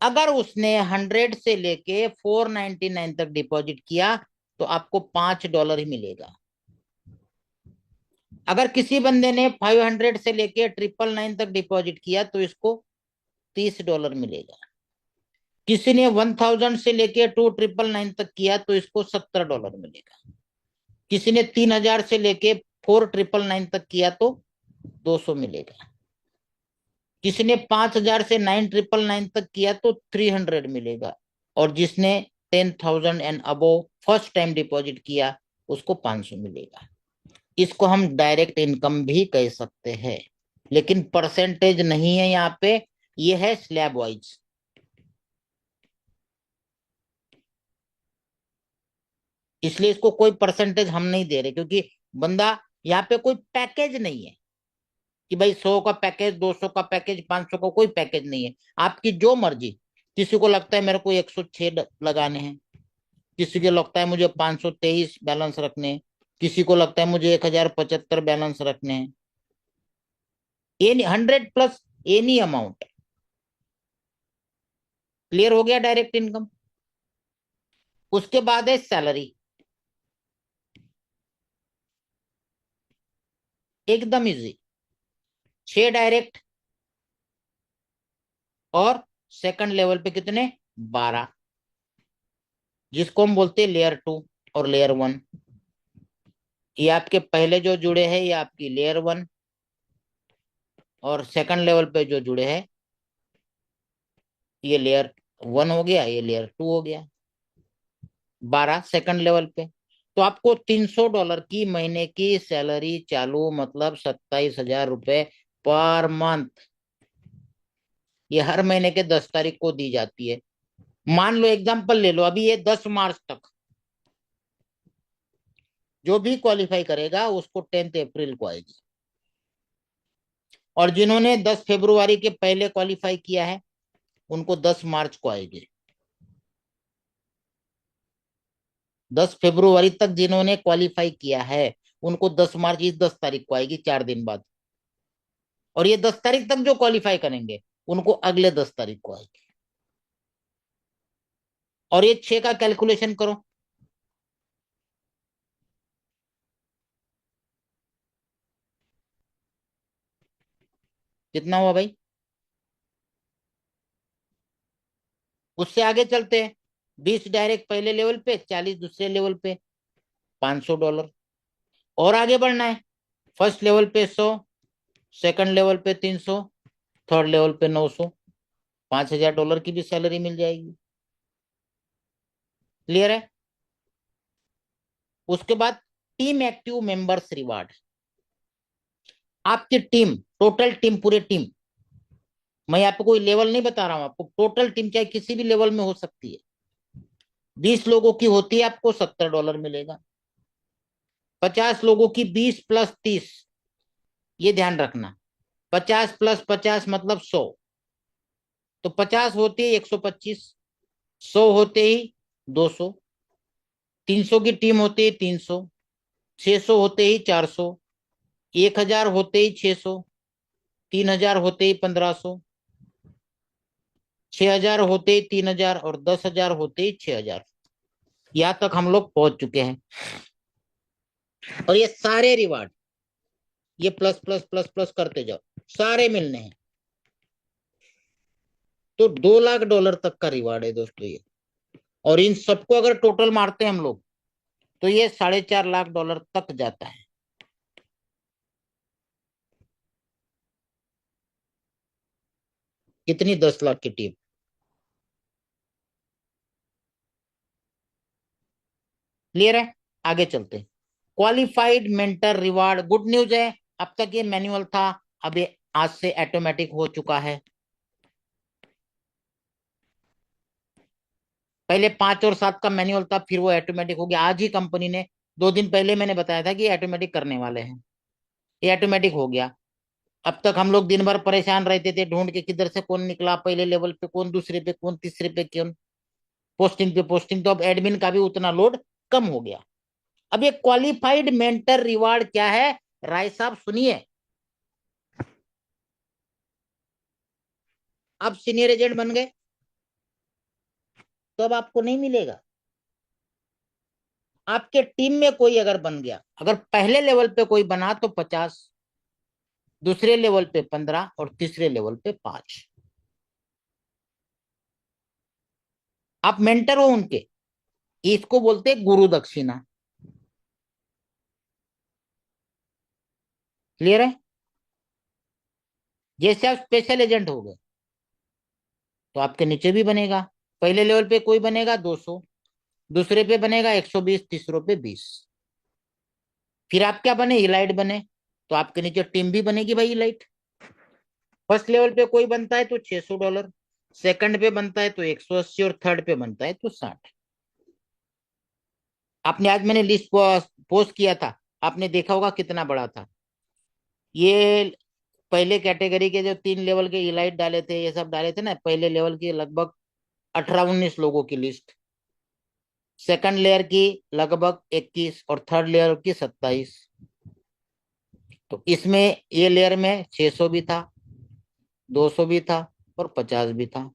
अगर उसने 100 से लेके 499 तक डिपॉजिट किया तो आपको $5 ही मिलेगा। अगर किसी बंदे ने 500 से लेके 999 तक डिपॉजिट किया तो इसको $30 मिलेगा। किसी ने 1000 से लेके 2999 तक किया तो इसको $70 मिलेगा। किसी ने 3000 से लेके 4999 तक किया तो 200 मिलेगा। किसी ने 5000 से 9999 तक किया तो 300 मिलेगा। और जिसने 10,000 and above first time deposit किया उसको 500 मिलेगा। इसको हम डायरेक्ट इनकम भी कह सकते हैं, लेकिन परसेंटेज नहीं है यहाँ पे, ये है स्लैब वाइज। इसलिए इसको कोई परसेंटेज हम नहीं दे रहे, क्योंकि बंदा यहाँ पे कोई पैकेज नहीं है कि भाई 100 का पैकेज, 200 का पैकेज, 500 का कोई पैकेज नहीं है। आपकी जो मर्जी, किसी को लगता है मेरे को 106 लगाने हैं, किसी को लगता है मुझे 523 बैलेंस रखने हैं, किसी को लगता है मुझे 1075 बैलेंस रखने हैं। Any 100 plus any amount. Clear हो गया डायरेक्ट इनकम। उसके बाद है सैलरी, एकदम इजी। 6 डायरेक्ट और सेकंड लेवल पे कितने, 12, जिसको हम बोलते हैं लेयर 2 और लेयर 1। ये आपके पहले जो जुड़े हैं ये आपकी लेयर 1, और सेकंड लेवल पे जो जुड़े हैं ये लेयर 1 हो गया, ये लेयर 2 हो गया। 12 सेकंड लेवल पे। तो आपको $300 की महीने की सैलरी चालू, मतलब 27,000 रुपए पर मंथ, ये हर महीने के 10 तारीख को दी जाती है। मान लो एग्जांपल ले लो, अभी ये 10 मार्च तक जो भी क्वालिफाई करेगा उसको 10 अप्रैल को आएगी, और जिन्होंने 10 फरवरी के पहले क्वालिफाई किया है उनको 10 मार्च को आएगी। 10 फरवरी तक जिन्होंने क्वालिफाई किया है उनको 10 मार्च, इस 10 तारीख को आएगी, 4 दिन बाद। और ये 10 तारीख तक जो क्वालिफाई करेंगे उनको अगले 10 तारीख को आएगी। और ये 6 का कैलकुलेशन करो, कितना हुआ भाई। उससे आगे चलते हैं, 20 डायरेक्ट पहले लेवल पे, 40 दूसरे लेवल पे, $500। और आगे बढ़ना है, फर्स्ट लेवल पे 100, सेकंड लेवल पे 300, थर्ड लेवल पे 900, $5,000 की भी सैलरी मिल जाएगी। क्लियर है। उसके बाद टीम एक्टिव मेंबर्स रिवार्ड। आपकी टीम, टोटल टीम, पूरे टीम, मैं आपको कोई लेवल नहीं बता रहा हूं, आपको टोटल टीम चाहे किसी भी लेवल में हो सकती है, 20 लोगों की होती है आपको $70 मिलेगा। 50 लोगों की 20 प्लस 30, ये ध्यान रखना, 50 प्लस 50 मतलब 100, तो 50 होते ही 125, 100 होते ही 200, 300 की टीम होते ही 300, 600 होते ही 400, 1,000 होते ही 600, 3,000 होते ही 1,500, 6,000 होते ही 3,000, और 10,000 होते ही 6,000। यहां तक हम लोग पहुंच चुके हैं। और ये सारे रिवार्ड, ये प्लस प्लस प्लस प्लस करते जाओ, सारे मिलने हैं। तो $2 लाख तक का रिवार्ड है दोस्तों ये। और इन सबको अगर टोटल मारते हैं हम लोग तो ये $4.5 लाख तक जाता है। कितनी, 10 लाख की टीम। क्लियर है। आगे चलते, qualified mentor reward. Good news है, अब तक ये मैनुअल था, अब ये आज से ऑटोमेटिक हो चुका है। पहले 5 और 7 का मैनुअल था, फिर वो ऑटोमेटिक हो गया। आज ही कंपनी ने, 2 दिन पहले मैंने बताया था कि ये ऑटोमेटिक करने वाले हैं, ये ऑटोमेटिक हो गया। अब तक हम लोग दिन भर परेशान रहते थे ढूंढ के, किधर से कौन निकला, पहले लेवल पे कौन, दूसरे पे कौन, तीसरे पे कौन, पोस्टिंग पे पोस्टिंग। तो अब एडमिन का भी उतना लोड कम हो गया। अब ये क्वालिफाइड मेंटर रिवार्ड क्या है, राय साहब सुनिए। अब सीनियर एजेंट बन गए तो अब आपको नहीं मिलेगा। आपके टीम में कोई अगर बन गया, अगर पहले लेवल पे कोई बना तो 50, दूसरे लेवल पे 15, और तीसरे लेवल पे 5। आप मेंटर हो उनके, इसको बोलते हैं गुरु दक्षिणा। क्लियर है। जैसे आप स्पेशल एजेंट हो गए तो आपके नीचे भी बनेगा, पहले लेवल पे कोई बनेगा 200, दूसरे पे बनेगा 120, तीसरे पे 20। फिर आप क्या बने, इलाइट बने, तो आपके नीचे टीम भी बनेगी भाई इलाइट। फर्स्ट लेवल पे कोई बनता है तो $600, सेकंड पे बनता है तो 180, और थर्ड पे बनता है तो 60। आपने आज मैंने लिस्ट पोस्ट किया था, आपने देखा होगा कितना बड़ा था ये। पहले कैटेगरी के जो 3 लेवल के इलाइट डाले थे, ये सब डाले थे ना, पहले लेवल की लगभग 18-19 लोगों की लिस्ट, सेकंड लेयर की लगभग 21, और थर्ड लेयर की 27। तो इसमें ये लेयर में 600 भी था, 200 भी था, और 50 भी था,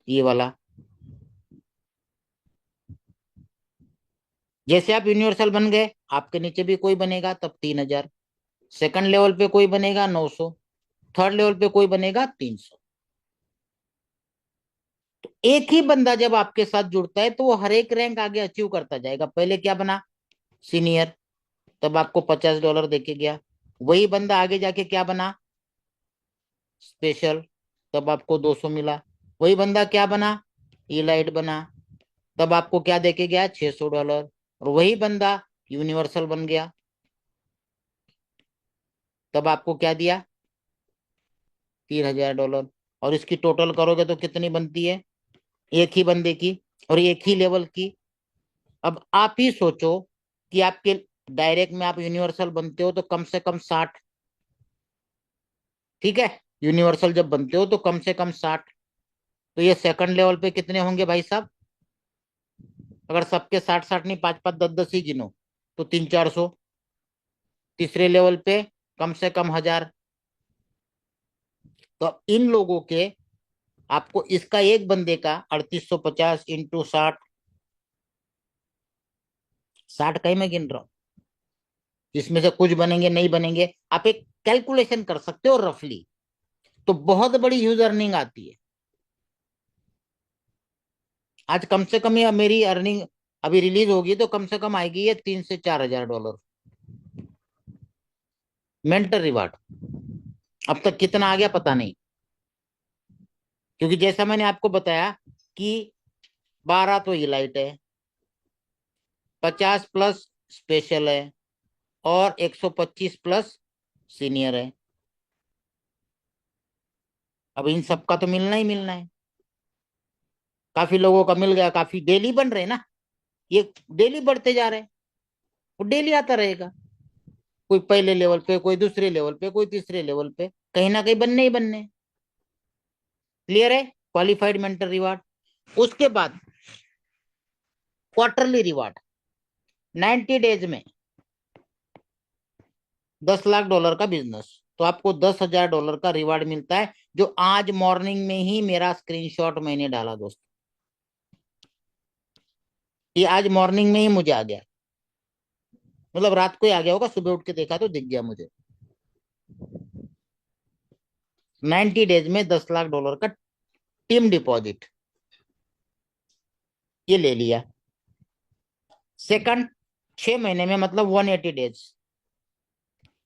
ये वाला। जैसे आप यूनिवर्सल बन गए, आपके नीचे भी कोई बनेगा तब 3000, सेकंड लेवल पे कोई बनेगा 900, थर्ड लेवल पे कोई बनेगा 300। तो एक ही बंदा जब आपके साथ जुड़ता है तो वो हर एक रैंक आगे अचीव करता जाएगा। पहले क्या बना, सीनियर, तब आपको $50 देके गया। वही बंदा आगे जाके क्या बना, स्पेशल, तब आपको 200 मिला। वही बंदा क्या बना, इलाइट बना, तब आपको क्या देके गया, $600। और वही बंदा यूनिवर्सल बन गया, तब आपको क्या दिया, $3000। और इसकी टोटल करोगे तो कितनी बनती है, एक ही बंदे की और एक ही लेवल की। अब आप ही सोचो कि आपके डायरेक्ट में आप यूनिवर्सल बनते हो तो कम से कम 60, ठीक है, यूनिवर्सल जब बनते हो तो कम से कम 60। तो ये सेकंड लेवल पे कितने होंगे भाई साहब, अगर सबके 60-60 नहीं, 5-5, 10-10 ही गिनो, तो 300-400। तीसरे लेवल पे कम से कम 1000। तो इन लोगों के, आपको इसका एक बंदे का 3850 इंटू 60, 60 कहीं मैं गिन रहा हूं, इसमें से कुछ बनेंगे नहीं बनेंगे, आप एक कैलकुलेशन कर सकते हो रफली। तो बहुत बड़ी ह्यूज अर्निंग आती है। आज कम से कम ये मेरी अर्निंग अभी रिलीज होगी तो कम से कम आएगी ये $3 से 4 हजार मेंटर रिवार्ड। अब तक कितना आ गया पता नहीं, क्योंकि जैसा मैंने आपको बताया कि 12 तो इलाइट है, 50 प्लस स्पेशल है, और 125 प्लस सीनियर है। अब इन सबका तो मिलना ही मिलना है। काफी लोगों का मिल गया, काफी डेली बन रहे हैं ना, ये डेली बढ़ते जा रहे हैं, वो डेली आता रहेगा। कोई पहले लेवल पे, कोई दूसरे लेवल पे, कोई तीसरे लेवल पे, कहीं ना कहीं बनने ही बनने। क्लियर है, क्वालिफाइड मेंटर रिवार्ड। उसके बाद क्वार्टरली रिवार्ड, 90 डेज में $10 लाख का बिजनेस, तो आपको $10,000 का रिवार्ड मिलता है, जो आज मॉर्निंग में ही मेरा स्क्रीनशॉट मैंने डाला दोस्त। ये आज मॉर्निंग में ही मुझे आ गया, मतलब रात को ही आ गया होगा, सुबह उठ के देखा तो दिख गया मुझे। 90 डेज में $10 लाख का टीम डिपॉजिट, ये ले लिया। सेकंड, 6 महीने में मतलब 180 डेज,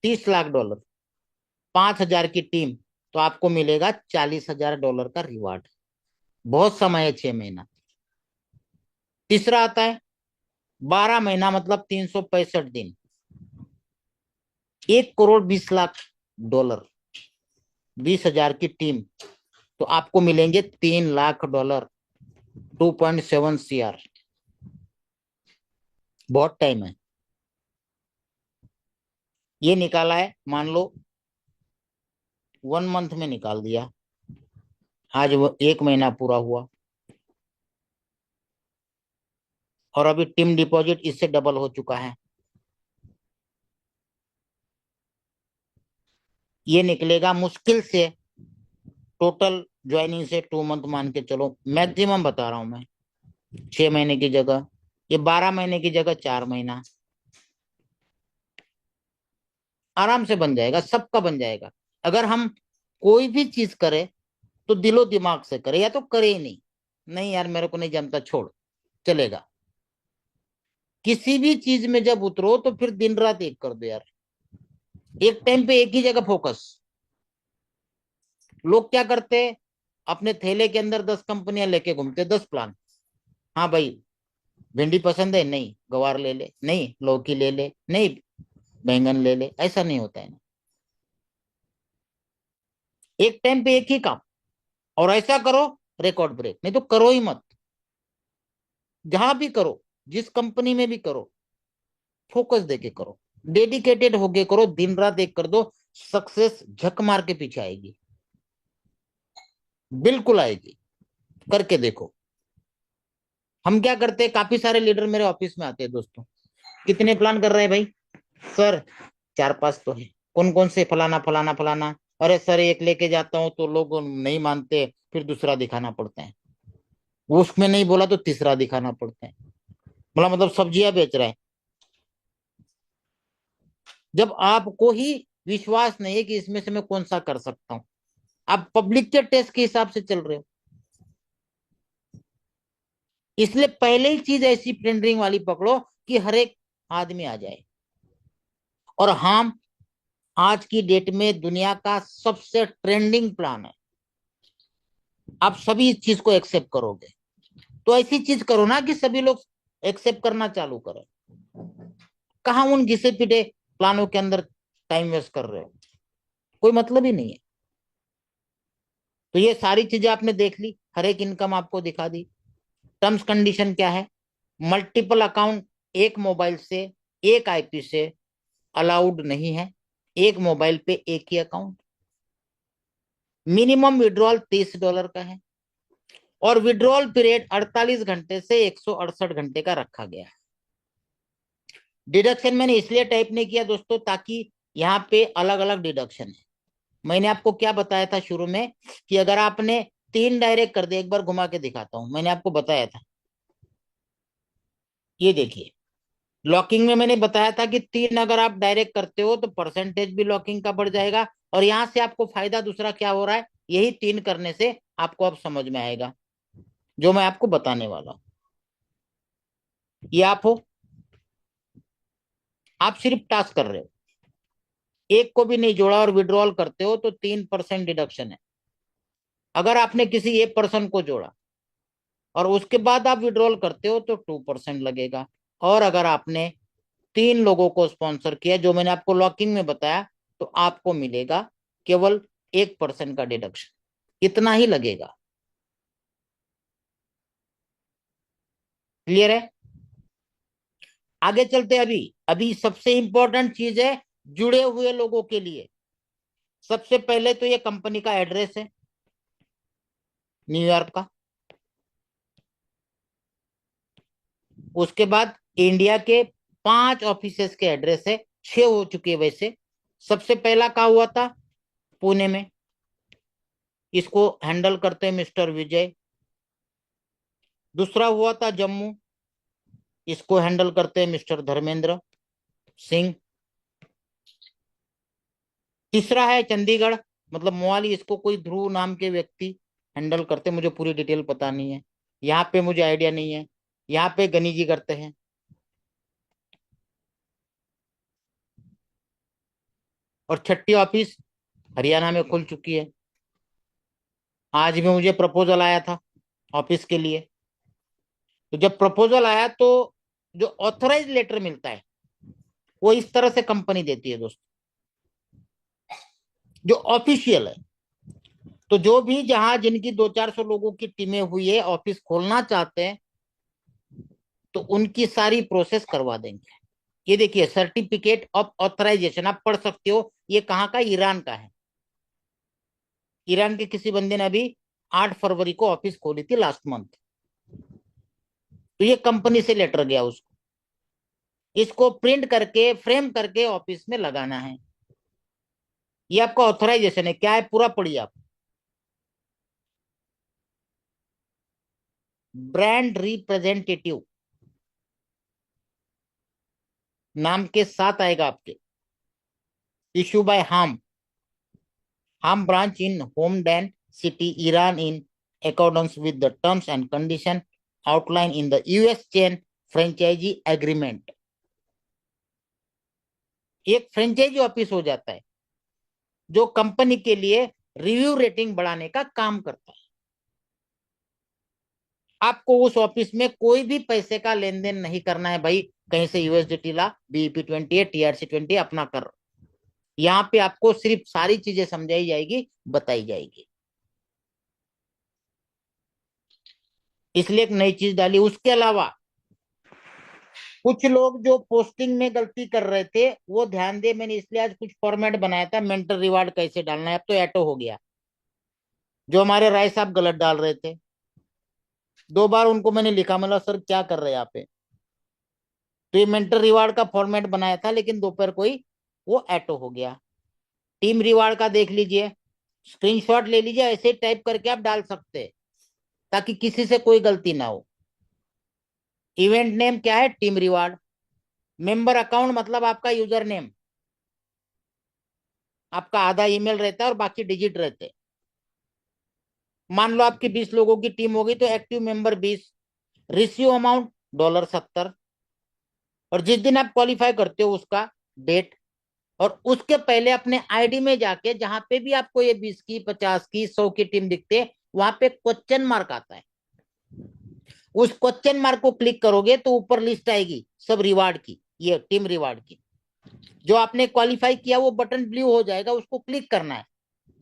$30 लाख, 5,000 की टीम, तो आपको मिलेगा $40,000 का रिवार्ड। बहुत समय है 6 महीना। तीसरा आता है 12 महीना, मतलब 365 दिन, 1,20,00,000, 20,000 की टीम, तो आपको मिलेंगे $3 लाख, 2.7 CR। बहुत टाइम है। ये निकाला है, मान लो 1 मंथ में निकाल दिया, आज वो 1 महीना पूरा हुआ, और अभी टीम डिपॉजिट इससे डबल हो चुका है। ये निकलेगा मुश्किल से, टोटल ज्वाइनिंग से 2 मंथ मान के चलो, मैक्सिमम बता रहा हूं मैं, 6 महीने की जगह, ये 12 महीने की जगह 4 महीना, आराम से बन जाएगा, सबका बन जाएगा। अगर हम कोई भी चीज करें तो दिलो दिमाग से करे, या तो करे ही नहीं, नहीं यार मेरे को नहीं जमता, छोड़, चलेगा। किसी भी चीज में जब उतरो तो फिर दिन रात एक कर दो यार, एक टाइम पे एक ही जगह फोकस। लोग क्या करते, अपने थैले के अंदर 10 कंपनियां लेके घूमते, 10 प्लान, हाँ भाई, भिंडी पसंद है, नहीं गवार ले ले, नहीं लौकी ले ले, नहीं बैंगन ले ले, ऐसा नहीं होता है ना। एक टाइम पे एक ही काम, और ऐसा करो रिकॉर्ड ब्रेक, नहीं तो करो ही मत। जहां भी करो, जिस कंपनी में भी करो, फोकस देके करो, डेडिकेटेड होके करो, दिन रात एक कर दो, सक्सेस झक मार के पीछे आएगी, बिल्कुल आएगी। करके देखो। हम क्या करते हैं, काफी सारे लीडर मेरे ऑफिस में आते हैं दोस्तों, कितने प्लान कर रहे हैं भाई सर? 4-5 तो है। कौन कौन से? फलाना फलाना फलाना। अरे सर एक लेके जाता हूँ तो लोग नहीं मानते, फिर दूसरा दिखाना पड़ता है, वो उसमें नहीं बोला तो तीसरा दिखाना पड़ता है। मतलब सब्जियां बेच रहे हैं। जब आपको ही विश्वास नहीं है कि इसमें से मैं कौन सा कर सकता हूं, आप पब्लिक के टेस्ट के हिसाब से चल रहे हो। इसलिए पहले ही चीज ऐसी टेंडरिंग वाली पकड़ो कि हर एक आदमी आ जाए। और हम आज की डेट में दुनिया का सबसे ट्रेंडिंग प्लान है, आप सभी इस चीज को एक्सेप्ट करोगे तो ऐसी चीज करो ना कि सभी लोग एक्सेप्ट करना चालू करें। कहाँ उन घिसे पिटे प्लानों के अंदर टाइम वेस्ट कर रहे हो, कोई मतलब ही नहीं है। तो ये सारी चीजें आपने देख ली, हर एक इनकम आपको दिखा दी। टर्म्स कंडीशन क्या है? मल्टीपल अकाउंट एक मोबाइल से, एक आईपी से अलाउड नहीं है, एक मोबाइल पे एक ही अकाउंट। मिनिमम विड्रॉल $30 का है, और विड्रॉल पीरियड 48 घंटे से 168 घंटे का रखा गया है। डिडक्शन मैंने इसलिए टाइप नहीं किया दोस्तों ताकि यहाँ पे अलग अलग डिडक्शन है। मैंने आपको क्या बताया था शुरू में कि अगर आपने 3 डायरेक्ट कर दिया, एक बार घुमा के दिखाता हूं, मैंने आपको बताया था, ये देखिए। लॉकिंग में मैंने बताया था कि 3 अगर आप डायरेक्ट करते हो तो परसेंटेज भी लॉकिंग का बढ़ जाएगा, और यहां से आपको फायदा दूसरा क्या हो रहा है, यही 3 करने से आपको अब समझ में आएगा जो मैं आपको बताने वाला हूं। ये आप हो, आप सिर्फ टास्क कर रहे हो, एक को भी नहीं जोड़ा और विड्रॉल करते हो तो 3% डिडक्शन है। अगर आपने किसी एक पर्सन को जोड़ा और उसके बाद आप विड्रॉल करते हो तो 2% लगेगा। और अगर आपने 3 लोगों को स्पॉन्सर किया, जो मैंने आपको लॉकिंग में बताया, तो आपको मिलेगा केवल 1% का डिडक्शन, इतना ही लगेगा। क्लियर है? आगे चलते। अभी अभी सबसे इंपॉर्टेंट चीज है जुड़े हुए लोगों के लिए। सबसे पहले तो ये कंपनी का एड्रेस है, न्यूयॉर्क का। उसके बाद इंडिया के 5 ऑफिसेस के एड्रेस है, 6 हो चुके हैं वैसे। सबसे पहला का हुआ था पुणे में, इसको हैंडल करते हैं मिस्टर विजय। दूसरा हुआ था जम्मू, इसको हैंडल करते हैं मिस्टर धर्मेंद्र सिंह। तीसरा है चंडीगढ़, मतलब मोहाली, इसको कोई ध्रुव नाम के व्यक्ति हैंडल करते, मुझे पूरी डिटेल पता नहीं है, यहाँ पे मुझे आइडिया नहीं है। यहाँ पे गनी जी करते हैं। और छठी ऑफिस हरियाणा में खुल चुकी है। आज भी मुझे प्रपोजल आया था ऑफिस के लिए। तो जब प्रपोजल आया तो जो ऑथराइज लेटर मिलता है वो इस तरह से कंपनी देती है दोस्तों, जो ऑफिशियल है। तो जो भी जहां जिनकी 200-400 लोगों की टीमें हुई है, ऑफिस खोलना चाहते हैं, तो उनकी सारी प्रोसेस करवा देंगे। ये देखिए, सर्टिफिकेट ऑफ ऑथराइजेशन आप पढ़ सकते हो, ये कहाँ का? ईरान का है। ईरान के किसी बंदे ने अभी 8 फरवरी को ऑफिस खोली थी, लास्ट मंथ। तो ये कंपनी से लेटर गया उसको, इसको प्रिंट करके फ्रेम करके ऑफिस में लगाना है। ये आपका ऑथराइजेशन है। क्या है पूरा पढ़िए आप। ब्रांड रिप्रेजेंटेटिव नाम के साथ आएगा आपके, issue by home branch in home town city ईरान in accordance with the terms and condition outlined in the US chain franchisee agreement। एक फ्रेंचाइजी ऑफिस हो जाता है जो कंपनी के लिए रिव्यू रेटिंग बढ़ाने का काम करता है। आपको उस ऑफिस में कोई भी पैसे का लेन देन नहीं करना है भाई, कहीं से यूएसडीटी ला, BEP 20 है, TRC 20 अपना कर। यहाँ पे आपको सिर्फ सारी चीजें समझाई जाएगी, बताई जाएगी। इसलिए एक नई चीज डाली। उसके अलावा कुछ लोग जो पोस्टिंग में गलती कर रहे थे वो ध्यान दे, मैंने इसलिए आज कुछ फॉर्मेट बनाया था, मेंटर रिवार्ड कैसे डालना है। अब तो एटो हो गया। जो हमारे राय साहब गलत डाल रहे थे, 2 बार उनको मैंने लिखा, मतलब सर क्या कर रहे हैं यहाँ पे। तो ये मेंटर रिवार्ड का फॉर्मेट बनाया था, लेकिन दोपहर को ही वो एटो हो गया। टीम रिवार्ड का देख लीजिए, स्क्रीनशॉट ले लीजिए, ऐसे टाइप करके आप डाल सकते हैं ताकि किसी से कोई गलती ना हो। इवेंट नेम क्या है? Team reward. मेंबर अकाउंट मतलब आपका यूजर नेम, आपका आधा ईमेल रहता है और बाकी डिजिट रहते हैं। मान लो आपकी 20 लोगों की टीम होगी तो एक्टिव मेंबर 20। Receive amount $70। और जिस दिन आप क्वालिफाई करते हो उसका डेट। और उसके पहले अपने आईडी में जाके जहां पे भी आपको ये 20 की, 50 की, 100 की टीम दिखते है, वहां पे क्वेश्चन मार्क आता है। उस क्वेश्चन मार्क को क्लिक करोगे तो ऊपर लिस्ट आएगी सब रिवार्ड की, ये टीम रिवार्ड की। जो आपने क्वालिफाई किया वो बटन ब्लू हो जाएगा, उसको क्लिक करना है।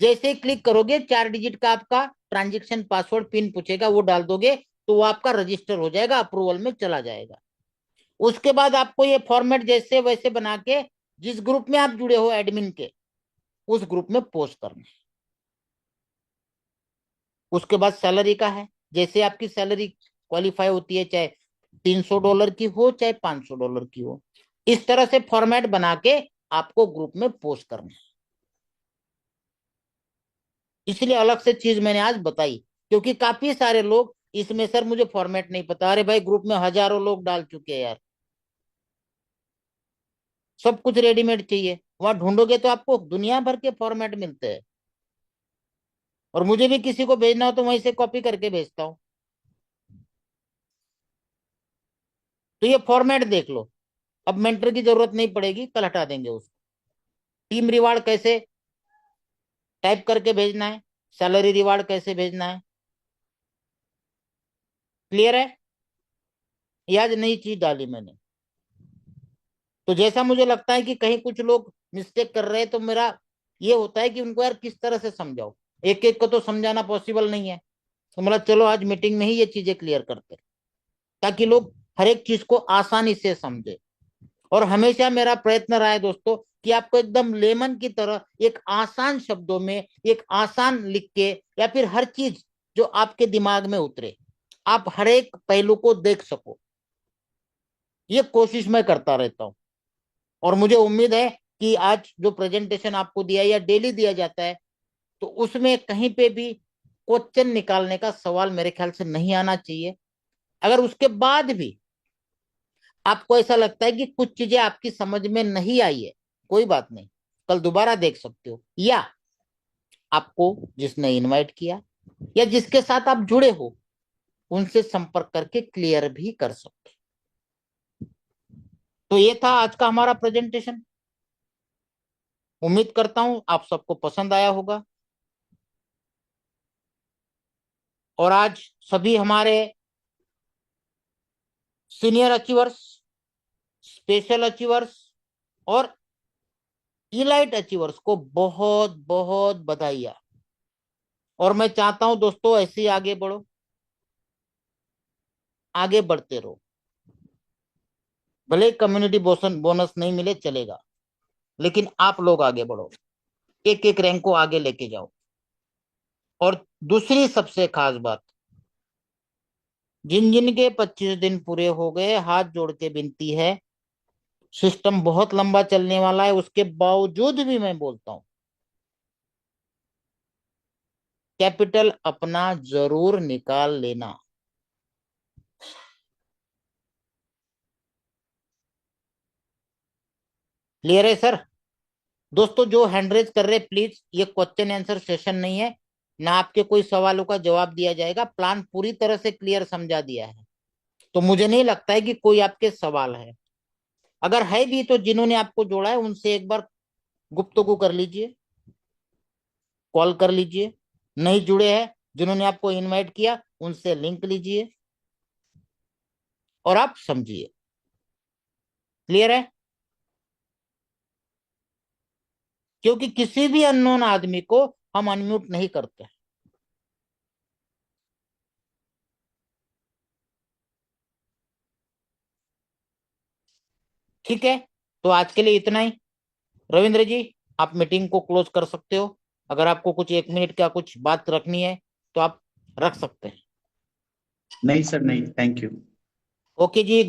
जैसे ही क्लिक करोगे 4 डिजिट का आपका ट्रांजेक्शन पासवर्ड पिन पूछेगा, वो डाल दोगे तो वो आपका रजिस्टर हो जाएगा, अप्रूवल में चला जाएगा। उसके बाद आपको ये फॉर्मेट जैसे वैसे बना के जिस ग्रुप में आप जुड़े हो एडमिन के, उस ग्रुप में पोस्ट करना है। उसके बाद सैलरी का है, जैसे आपकी सैलरी क्वालिफाई होती है, चाहे $300 की हो चाहे $500 की हो, इस तरह से फॉर्मेट बना के आपको ग्रुप में पोस्ट करना है। इसलिए अलग से चीज मैंने आज बताई, क्योंकि काफी सारे लोग इसमें सर मुझे फॉर्मेट नहीं पता। अरे भाई ग्रुप में हजारों लोग डाल चुके हैं यार, सब कुछ रेडीमेड चाहिए। वहां ढूंढोगे तो आपको दुनिया भर के फॉर्मेट मिलते हैं, और मुझे भी किसी को भेजना हो तो वहीं से कॉपी करके भेजता हूँ। तो ये फॉर्मेट देख लो, अब मेंटर की जरूरत नहीं पड़ेगी, कल हटा देंगे उसको। टीम रिवार्ड कैसे टाइप करके भेजना है, सैलरी रिवार्ड कैसे भेजना है, क्लियर है? ये आज नई चीज डाली मैंने। तो जैसा मुझे लगता है कि कहीं कुछ लोग मिस्टेक कर रहे हैं, तो मेरा ये होता है कि उनको यार किस तरह से समझाओ, एक एक को तो समझाना पॉसिबल नहीं है। तो मतलब चलो आज मीटिंग में ही ये चीजें क्लियर करते हैं, ताकि लोग हर एक चीज को आसानी से समझे। और हमेशा मेरा प्रयत्न रहा है दोस्तों कि आपको एकदम लेमन की तरह एक आसान शब्दों में, एक आसान लिख के, या फिर हर चीज जो आपके दिमाग में उतरे, आप हर एक पहलू को देख सको, ये कोशिश मैं करता रहता हूं। और मुझे उम्मीद है कि आज जो प्रेजेंटेशन आपको दिया या डेली दिया जाता है, तो उसमें कहीं पे भी क्वेश्चन निकालने का सवाल मेरे ख्याल से नहीं आना चाहिए। अगर उसके बाद भी आपको ऐसा लगता है कि कुछ चीजें आपकी समझ में नहीं आई है, कोई बात नहीं, कल दोबारा देख सकते हो, या आपको जिसने इनवाइट किया या जिसके साथ आप जुड़े हो उनसे संपर्क करके क्लियर भी कर सकते हो। तो ये था आज का हमारा प्रेजेंटेशन। उम्मीद करता हूं आप सबको पसंद आया होगा। और आज सभी हमारे सीनियर अचीवर्स, स्पेशल अचीवर्स और इलाइट अचीवर्स को बहुत बहुत बधाइयां। और मैं चाहता हूं दोस्तों ऐसे ही आगे बढ़ो, आगे बढ़ते रहो। भले कम्युनिटी बोनस नहीं मिले चलेगा, लेकिन आप लोग आगे बढ़ो, एक एक रैंक को आगे लेके जाओ। और दूसरी सबसे खास बात, जिन जिन के 25 दिन पूरे हो गए, हाथ जोड़ के विनती है, सिस्टम बहुत लंबा चलने वाला है, उसके बावजूद भी मैं बोलता हूं कैपिटल अपना जरूर निकाल लेना। क्लियर है सर? दोस्तों जो हैंड रेज कर रहे प्लीज, ये क्वेश्चन आंसर सेशन नहीं है, ना आपके कोई सवालों का जवाब दिया जाएगा। प्लान पूरी तरह से क्लियर समझा दिया है, तो मुझे नहीं लगता है कि कोई आपके सवाल है। अगर है भी तो जिन्होंने आपको जोड़ा है उनसे एक बार गुफ्तगू कर लीजिए, कॉल कर लीजिए। नहीं जुड़े हैं, जिन्होंने आपको इनवाइट किया उनसे लिंक लीजिए। और आप समझिए। क्लियर है? क्योंकि किसी भी अननोन आदमी को हम अनम्यूट नहीं करते। ठीक है, तो आज के लिए इतना ही। रविंद्र जी, आप मीटिंग को क्लोज कर सकते हो। अगर आपको कुछ 1 मिनट का कुछ बात रखनी है तो आप रख सकते हैं। नहीं सर, नहीं, थैंक यू। Okay ji.